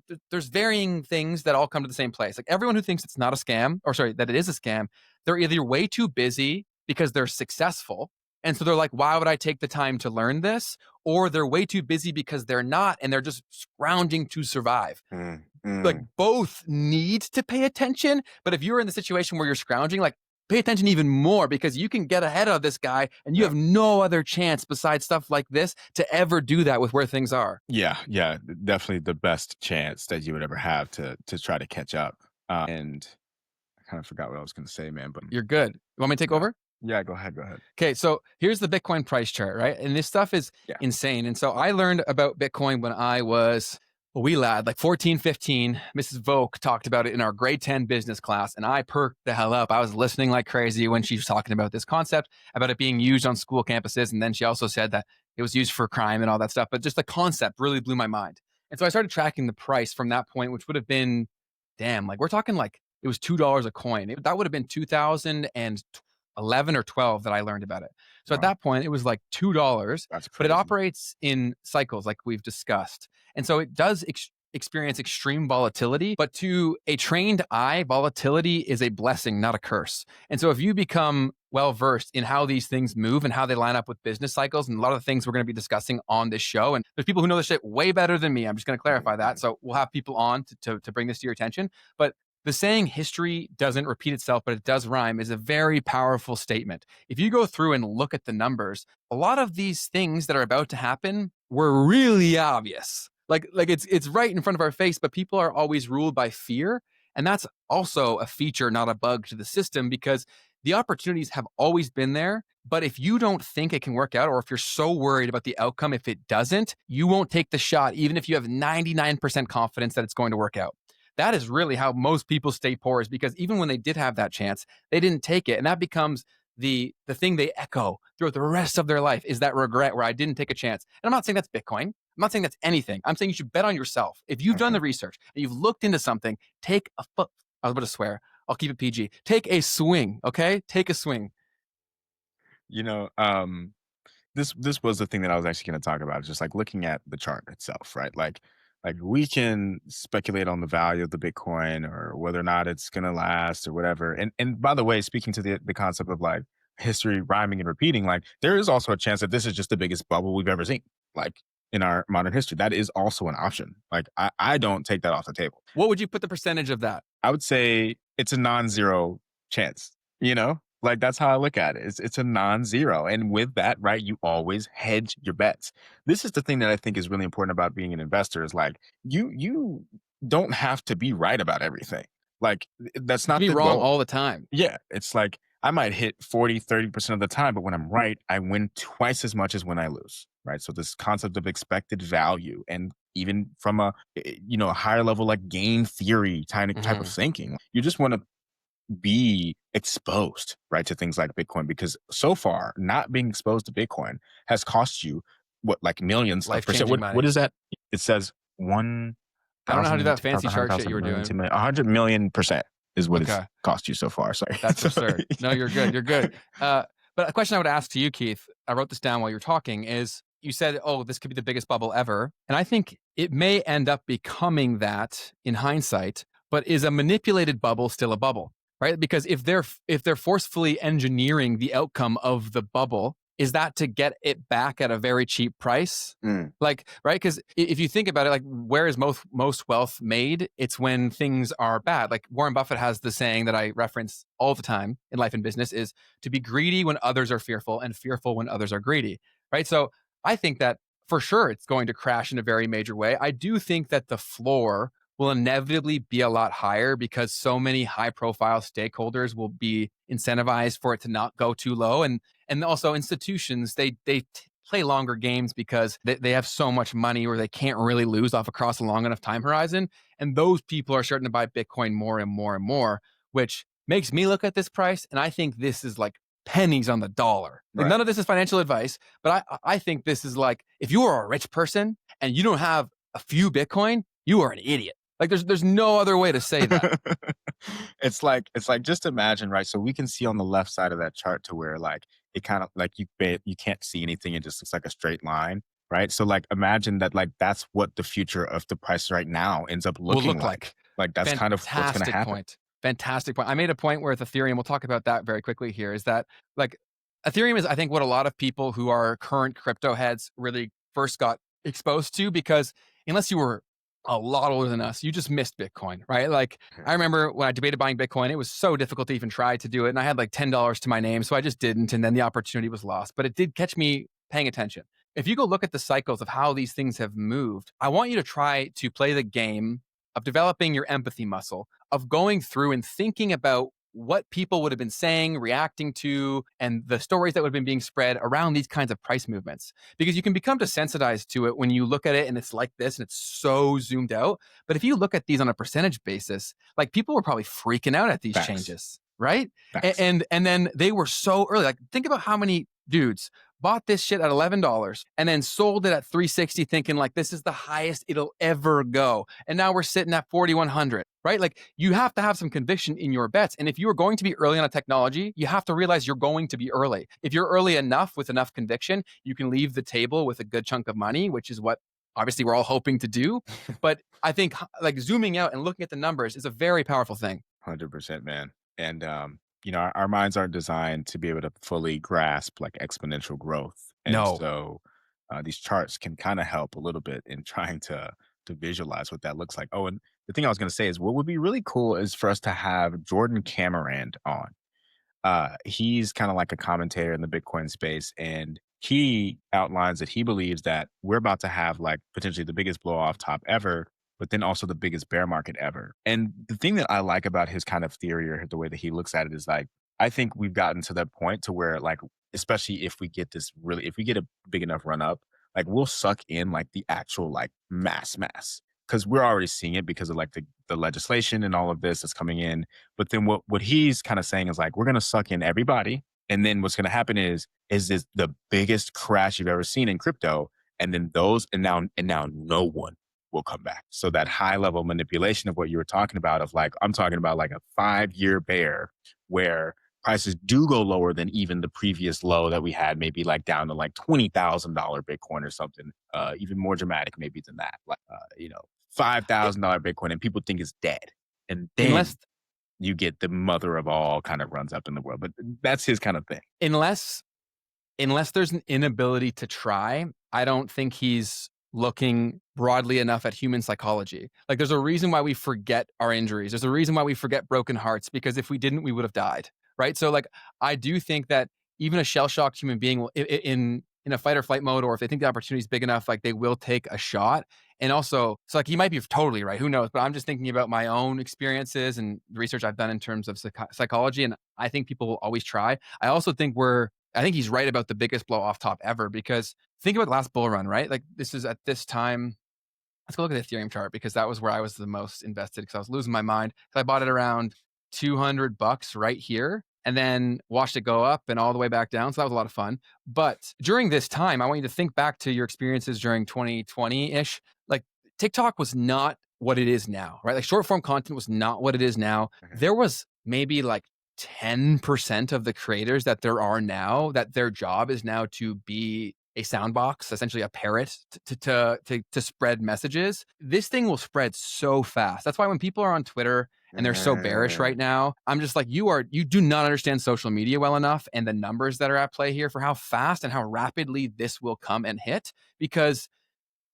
varying things that all come to the same place. Like, everyone who thinks it's not a scam, or sorry, that it is a scam, they're either way too busy because they're successful, and so they're like, why would I take the time to learn this? Or they're way too busy because they're not, and they're just scrounging to survive. Mm, Like, mm, both need to pay attention. But if you're in the situation where you're scrounging, like, pay attention even more, because you can get ahead of this guy and you yeah. have no other chance besides stuff like this to ever do that with where things are. Yeah. Yeah. Definitely the best chance that you would ever have to try to catch up. And I kind of forgot what I was going to say, man, but You're good. You want me to take yeah. over? Yeah, go ahead. Go ahead. Okay, so here's the Bitcoin price chart, right? And this stuff is Yeah. insane. And so I learned about Bitcoin when I was a wee lad, like 14, 15. Mrs. Voke talked about it in our grade 10 business class, and I perked the hell up. I was listening like crazy when she was talking about this concept, about it being used on school campuses. And then she also said that it was used for crime and all that stuff. But just the concept really blew my mind. And so I started tracking the price from that point, which would have been, damn, like, we're talking like it was $2 a coin. That would have been 2011 or 12 that I learned about it. So at Wow. that point, it was like $2, That's but it crazy. operates in cycles like we've discussed. And so it does experience extreme volatility, but to a trained eye, volatility is a blessing, not a curse. And so if you become well versed in how these things move and how they line up with business cycles, and a lot of the things we're going to be discussing on this show, and there's people who know this shit way better than me. I'm just going to clarify that. So we'll have people on to bring this to your attention. But the saying history doesn't repeat itself, but it does rhyme is a very powerful statement. If you go through and look at the numbers, a lot of these things that are about to happen were really obvious. Like it's right in front of our face, but people are always ruled by fear. And that's also a feature, not a bug to the system, because the opportunities have always been there. But if you don't think it can work out, or if you're so worried about the outcome, if it doesn't, you won't take the shot, even if you have 99% confidence that it's going to work out. That is really how most people stay poor, is because even when they did have that chance, they didn't take it. And that becomes the thing they echo throughout the rest of their life is that regret where I didn't take a chance. And I'm not saying that's Bitcoin. I'm not saying that's anything. I'm saying you should bet on yourself. If you've done Mhm. the research and you've looked into something, take a foot. I was about to swear. I'll keep it PG. Take a swing, okay? Take a swing. You know, this was the thing that I was actually going to talk about. Just like looking at the chart itself, right? Like we can speculate on the value of the Bitcoin or whether or not it's going to last or whatever. And by the way, speaking to the concept of like history rhyming and repeating, like there is also a chance that this is just the biggest bubble we've ever seen, like in our modern history. That is also an option. Like I don't take that off the table. What would you put the percentage of that? I would say it's a non-zero chance, you know? Like that's how I look at it. It's a non-zero. And with that, right, you always hedge your bets. This is the thing that I think is really important about being an investor is like you don't have to be right about everything. Like that's You can not be the wrong goal. all the time. Yeah, it's like I might hit 40, 30% of the time, but when I'm right, I win twice as much as when I lose, right? So this concept of expected value and even from a higher level like game theory type of Mhm. thinking, you just want to be exposed, right, to things like Bitcoin because so far not being exposed to Bitcoin has cost you what like millions of percent. Life-changing What money. is that? It says one I don't know how to do thousand, that two thousand, fancy hundred chart shit thousand, you were million, doing. 2 million, 100 million% is what it's Okay. cost you so far. Sorry. That's So, absurd. No, yeah. you're good. You're good. But a question I would ask to you, Keith, I wrote this down while you were talking, is you said, oh, this could be the biggest bubble ever. And I think it may end up becoming that in hindsight, but is a manipulated bubble still a bubble? Right? Because if they're forcefully engineering the outcome of the bubble, is that to get it back at a very cheap price? Mm, Like, right? Because if you think about it, like, where is most wealth made? It's when things are bad. Like Warren Buffett has the saying that I reference all the time in life and business is to be greedy when others are fearful and fearful when others are greedy. Right. So I think that for sure it's going to crash in a very major way. I do think that the floor will inevitably be a lot higher because so many high profile stakeholders will be incentivized for it to not go too low. And also institutions, they play longer games because they have so much money where they can't really lose off across a long enough time horizon. And those people are starting to buy Bitcoin more and more and more, which makes me look at this price. And I think this is like pennies on the dollar. Like right. none of this is financial advice, but I think this is like if you are a rich person and you don't have a few Bitcoin, you are an idiot. Like there's no other way to say that. It's like just imagine, right? So we can see on the left side of that chart to where like it kind of like you can't see anything. It just looks like a straight line, right? So like imagine that like that's what the future of the price right now ends up Will looking look like. like. Like that's kind of what's going to Fantastic happen. point. Fantastic point. I made a point with Ethereum. We'll talk about that very quickly here. Is that like Ethereum is, I think, what a lot of people who are current crypto heads really first got exposed to because unless you were a lot older than us, you just missed Bitcoin, right? Like I remember when I debated buying Bitcoin, it was so difficult to even try to do it. And I had like $10 to my name. So I just didn't. And then the opportunity was lost. But it did catch me paying attention. If you go look at the cycles of how these things have moved, I want you to try to play the game of developing your empathy muscle, of going through and thinking about what people would have been saying, reacting to, and the stories that would have been being spread around these kinds of price movements. Because you can become desensitized to it when you look at it and it's like this and it's so zoomed out. But if you look at these on a percentage basis, like people were probably freaking out at these Facts. changes, right? Facts. And then they were so early. Like think about how many dudes bought this shit at $11 and then sold it at 360 thinking like this is the highest it'll ever go. And now we're sitting at 4100, right? Like you have to have some conviction in your bets. And if you are going to be early on a technology, you have to realize you're going to be early. If you're early enough with enough conviction, you can leave the table with a good chunk of money, which is what obviously we're all hoping to do. But I think like zooming out and looking at the numbers is a very powerful thing. 100%, man. And our minds aren't designed to be able to fully grasp like exponential growth, and No. so these charts can kind of help a little bit in trying to visualize what that looks like. Oh, and the thing I was going to say is what would be really cool is for us to have Jordan Cameron on. He's kind of like a commentator in the Bitcoin space, and he outlines that he believes that we're about to have like potentially the biggest blow off top ever, but then also the biggest bear market ever. And the thing that I like about his kind of theory or the way that he looks at it is like, I think we've gotten to that point to where like, especially if we get if we get a big enough run up, like we'll suck in like the actual like mass because we're already seeing it because of like the legislation and all of this that's coming in. But then what he's kind of saying is like we're gonna suck in everybody, And then what's going to happen is this the biggest crash you've ever seen in crypto, and then now no one will come back. So that high level manipulation of what you were talking about, of like, I'm talking about like a 5-year bear where prices do go lower than even the previous low that we had, maybe like down to like $20,000 Bitcoin or something, even more dramatic maybe than that, like It, $5,000 Bitcoin, and people think it's dead, and unless then you get the mother of all kind of runs up in the world. But that's his kind of thing. unless unless there's an inability to try, I don't think he's looking broadly enough at human psychology. Like, there's a reason why we forget our injuries. There's a reason why we forget broken hearts, because if we didn't, we would have died. Right. So, like, I do think that even a shell shocked human being will, in a fight or flight mode, or if they think the opportunity is big enough, like, they will take a shot. And also, so like, he might be totally right. Who knows? But I'm just thinking about my own experiences and the research I've done in terms of psychology. And I think people will always try. I think he's right about the biggest blow off top ever, because think about the last bull run, right? Like, this is at this time. Let's go look at the Ethereum chart, because that was where I was the most invested, because I was losing my mind. So I bought it around $200 right here, and then watched it go up and all the way back down. So that was a lot of fun. But during this time, I want you to think back to your experiences during 2020 ish. Like, TikTok was not what it is now, right? Like, short form content was not what it is now. Mhm. There was maybe like 10% of the creators that there are now that their job is now to be a soundbox, essentially a parrot to spread messages. This thing will spread so fast. That's why when people are on Twitter and they're so bearish Uh, right now, I'm just like, you do not understand social media well enough and the numbers that are at play here for how fast and how rapidly this will come and hit. Because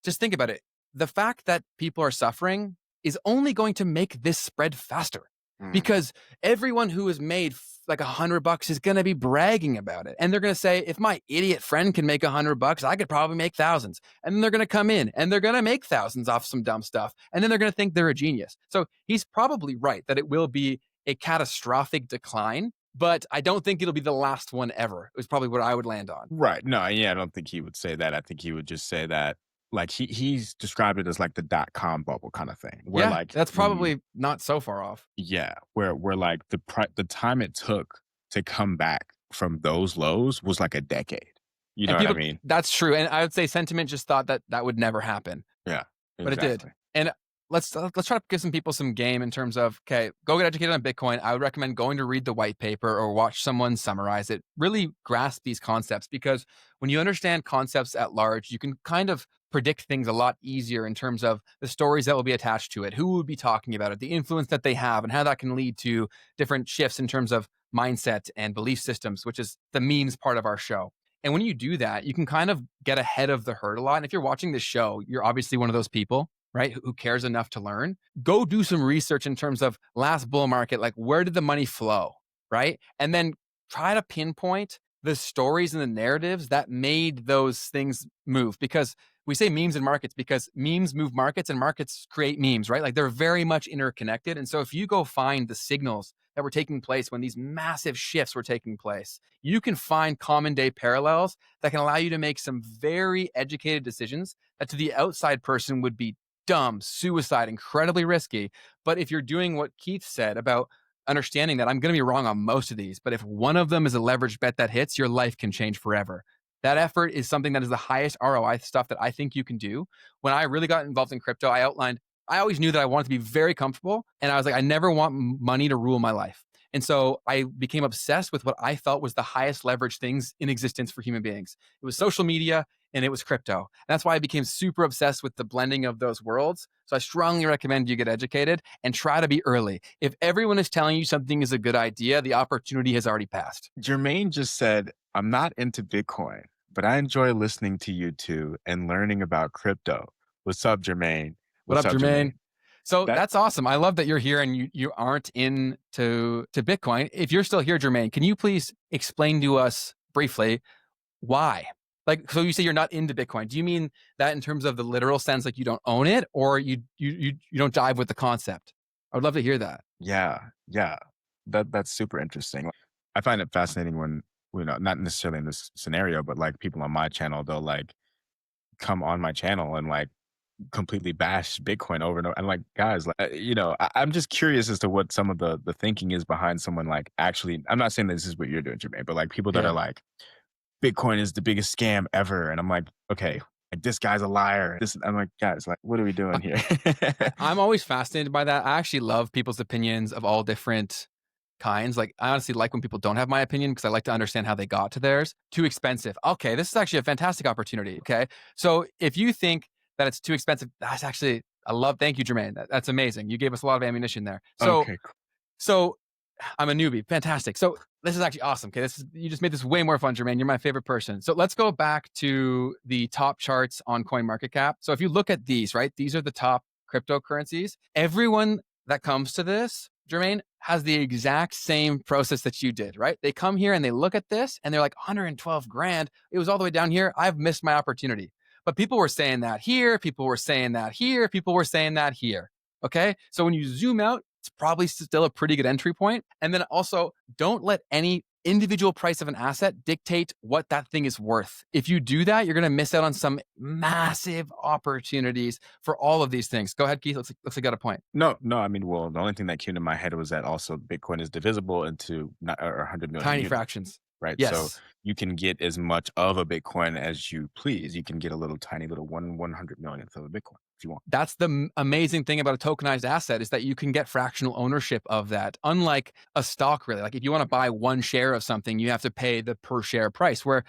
just think about it. The fact that people are suffering is only going to make this spread faster, mm. because everyone who has made like $100 is going to be bragging about it. And they're going to say, if my idiot friend can make $100, I could probably make thousands. And then they're going to come in and they're going to make thousands off some dumb stuff. And then they're going to think they're a genius. So he's probably right that it will be a catastrophic decline, but I don't think it'll be the last one ever. It was probably what I would land on. Right. No, yeah, I don't think he would say that. I think he would just say that, like, he's described it as like the dot-com bubble kind of thing, where Yeah, like that's the probably not so far off. yeah, where like the time it took to come back from those lows was like a decade. You know And what I people, mean? that's true. And I would say sentiment just thought that that would never happen, Yeah, but it did. exactly. And let's try to give some people some game in terms of, okay, go get educated on Bitcoin. I would recommend going to read the white paper or watch someone summarize it. Really grasp these concepts, because when you understand concepts at large, you can kind of predict things a lot easier in terms of the stories that will be attached to it, who would be talking about it, the influence that they have, and how that can lead to different shifts in terms of mindset and belief systems, which is the memes part of our show. And when you do that, you can kind of get ahead of the herd a lot. And if you're watching this show, you're obviously one of those people, right, who cares enough to learn. Go do some research in terms of last bull market, like, where did the money flow, right? And then try to pinpoint the stories and the narratives that made those things move. Because we say memes and markets because memes move markets and markets create memes, right? Like, they're very much interconnected. And so if you go find the signals that were taking place when these massive shifts were taking place, you can find common day parallels that can allow you to make some very educated decisions that to the outside person would be dumb, suicide, incredibly risky. But if you're doing what Keith said about understanding that I'm going to be wrong on most of these, but if one of them is a leveraged bet that hits, your life can change forever. That effort is something that is the highest ROI stuff that I think you can do. When I really got involved in crypto, I always knew that I wanted to be very comfortable. And I was like, I never want money to rule my life. And so I became obsessed with what I felt was the highest leverage things in existence for human beings. It was social media and it was crypto. And that's why I became super obsessed with the blending of those worlds. So I strongly recommend you get educated and try to be early. If everyone is telling you something is a good idea, the opportunity has already passed. Jermaine just said, I'm not into Bitcoin, but I enjoy listening to you two and learning about crypto. What's up, Jermaine? What What's up, up, Jermaine? Jermaine? So That that's awesome. I love that you're here and you aren't into to Bitcoin. If you're still here, Jermaine, can you please explain to us briefly why? Like, so you say you're not into Bitcoin. Do you mean that in terms of the literal sense, like you don't own it, or you don't dive with the concept? I would love to hear that. yeah, yeah. That's super interesting. I find it fascinating when, not necessarily in this scenario, but like people on my channel, they'll like come on my channel and like completely bash Bitcoin over and over. I'm like, guys, like, I'm just curious as to what some of the thinking is behind someone like actually. I'm not saying this is what you're doing, Jermaine, but like people that are Yeah. like, Bitcoin is the biggest scam ever, and I'm like, okay, like this guy's a liar. I'm like, guys, like, what are we doing here? I'm always fascinated by that. I actually love people's opinions of all different kinds. Like, I honestly like when people don't have my opinion because I like to understand how they got to theirs. Too expensive. Okay, this is actually a fantastic opportunity. Okay. So if you think that it's too expensive, that's actually, thank you, Jermaine. That's amazing. You gave us a lot of ammunition there. So, Okay, so I'm a newbie. Fantastic. So this is actually awesome. Okay. You just made this way more fun, Jermaine. You're my favorite person. So let's go back to the top charts on CoinMarketCap. So if you look at these, right, these are the top cryptocurrencies. Everyone that comes to this, Jermaine, has the exact same process that you did, right? They come here and they look at this and they're like 112 grand. It was all the way down here. I've missed my opportunity. But people were saying that here. People were saying that here. People were saying that here. Okay. So when you zoom out, it's probably still a pretty good entry point. And then also, don't let any individual price of an asset dictate what that thing is worth. If you do that, you're going to miss out on some massive opportunities for all of these things. Go ahead, Keith. Looks like you got a point. no, no. I mean, well, the only thing that came to my head was that also Bitcoin is divisible into 100 million Tiny units, fractions. right? So Yes. you can get as much of a Bitcoin as you please. You can get a little tiny little 100 millionth of a Bitcoin if you want. That's the amazing thing about a tokenized asset is that you can get fractional ownership of that. Unlike a stock, really. Like if you want to buy one share of something, you have to pay the per share price. Where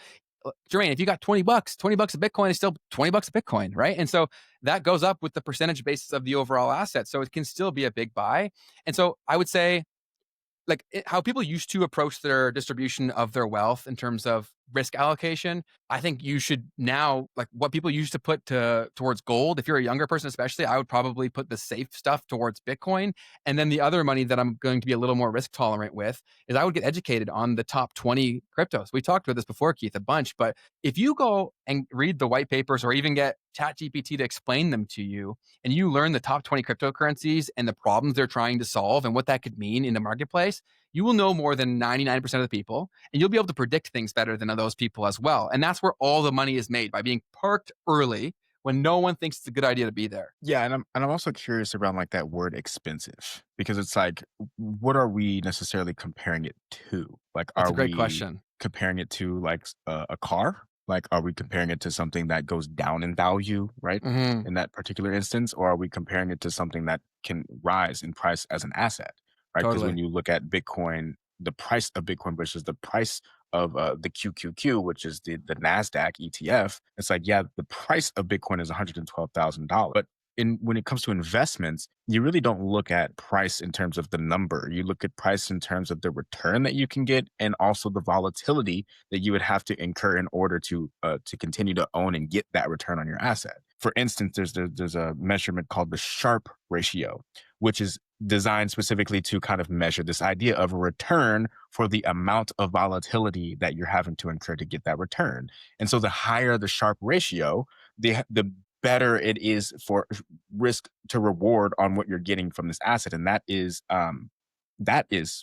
Jermaine, if you got 20 bucks, 20 bucks a Bitcoin is still 20 bucks a Bitcoin, right? And so that goes up with the percentage basis of the overall asset. So it can still be a big buy. And so I would say how people used to approach their distribution of their wealth in terms of risk allocation, I think you should now, like what people used to put towards gold. If you're a younger person, especially, I would probably put the safe stuff towards Bitcoin. And then the other money that I'm going to be a little more risk tolerant with is I would get educated on the top 20 cryptos. We talked about this before, Keith, a bunch, but if you go and read the white papers or even get ChatGPT to explain them to you, and you learn the top 20 cryptocurrencies and the problems they're trying to solve and what that could mean in the marketplace, you will know more than 99% of the people, and you'll be able to predict things better than those people as well. And that's where all the money is made, by being parked early when no one thinks it's a good idea to be there. Yeah, and I'm also curious around like that word expensive because it's like, what are we necessarily comparing it to? Like, That's are a great we question. comparing it to like a car? Like, are we comparing it to something that goes down in value, right? Hmm. In that particular instance, or are we comparing it to something that can rise in price as an asset, right? Because when Totally. you look at Bitcoin, the price of Bitcoin versus the price of the QQQ, which is the Nasdaq ETF, it's like, yeah, the price of Bitcoin is $112,000, but when it comes to investments, you really don't look at price in terms of the number. You look at price in terms of the return that you can get, and also the volatility that you would have to incur in order to continue to own and get that return on your asset. For instance, there's a measurement called the Sharpe ratio, which is designed specifically to kind of measure this idea of a return for the amount of volatility that you're having to incur to get that return. And so the higher the Sharpe ratio, the better it is for risk to reward on what you're getting from this asset. And that is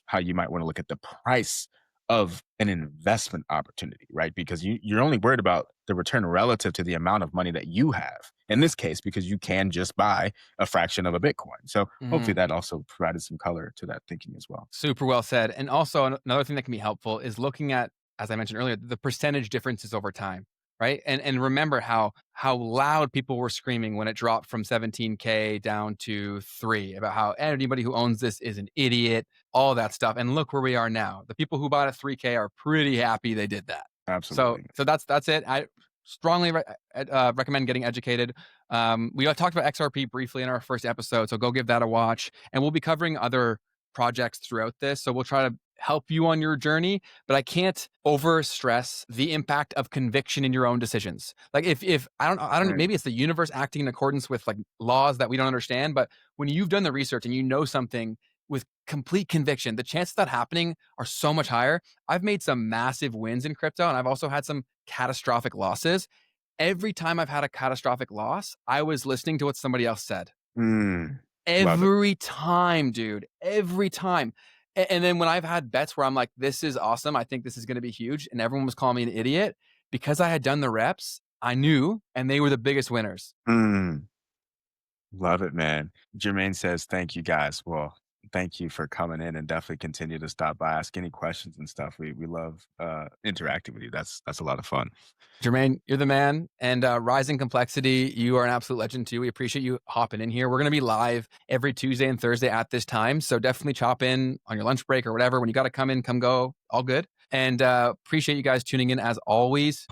how you might want to look at the price of an investment opportunity, right? Because you're only worried about the return relative to the amount of money that you have. In this case, because you can just buy a fraction of a Bitcoin. So hopefully Hmm. that also provided some color to that thinking as well. Super well said. And also, another thing that can be helpful is looking at, as I mentioned earlier, the percentage differences over time, right? And remember how loud people were screaming when it dropped from 17K down to 3, about how anybody who owns this is an idiot, all that stuff. And look where we are now. The people who bought at 3K are pretty happy they did that. So Absolutely. so that's it. I strongly recommend getting educated. We talked about XRP briefly in our first episode, so go give that a watch. And we'll be covering other projects throughout this. So we'll try to help you on your journey, but I can't over stress the impact of conviction in your own decisions. Like if I don't, Right. maybe it's the universe acting in accordance with like laws that we don't understand, but when you've done the research and you know something with complete conviction, the chances of that happening are so much higher. I've made some massive wins in crypto, and I've also had some catastrophic losses. Every time I've had a catastrophic loss, I was listening to what somebody else said. Mm, love it. Every time, dude. Every time. And then when I've had bets where I'm like, this is awesome, I think this is going to be huge, and everyone was calling me an idiot, because I had done the reps, I knew, and they were the biggest winners. Mm. Love it, man. Jermaine says, thank you guys. Well, thank you for coming in and definitely continue to stop by, ask any questions and stuff. We love interacting with you. That's a lot of fun. Jermaine, you're the man. And Rising Complexity, you are an absolute legend too. We appreciate you hopping in here. We're going to be live every Tuesday and Thursday at this time. So definitely chop in on your lunch break or whatever. When you got to come in, come go, all good. And appreciate you guys tuning in as always.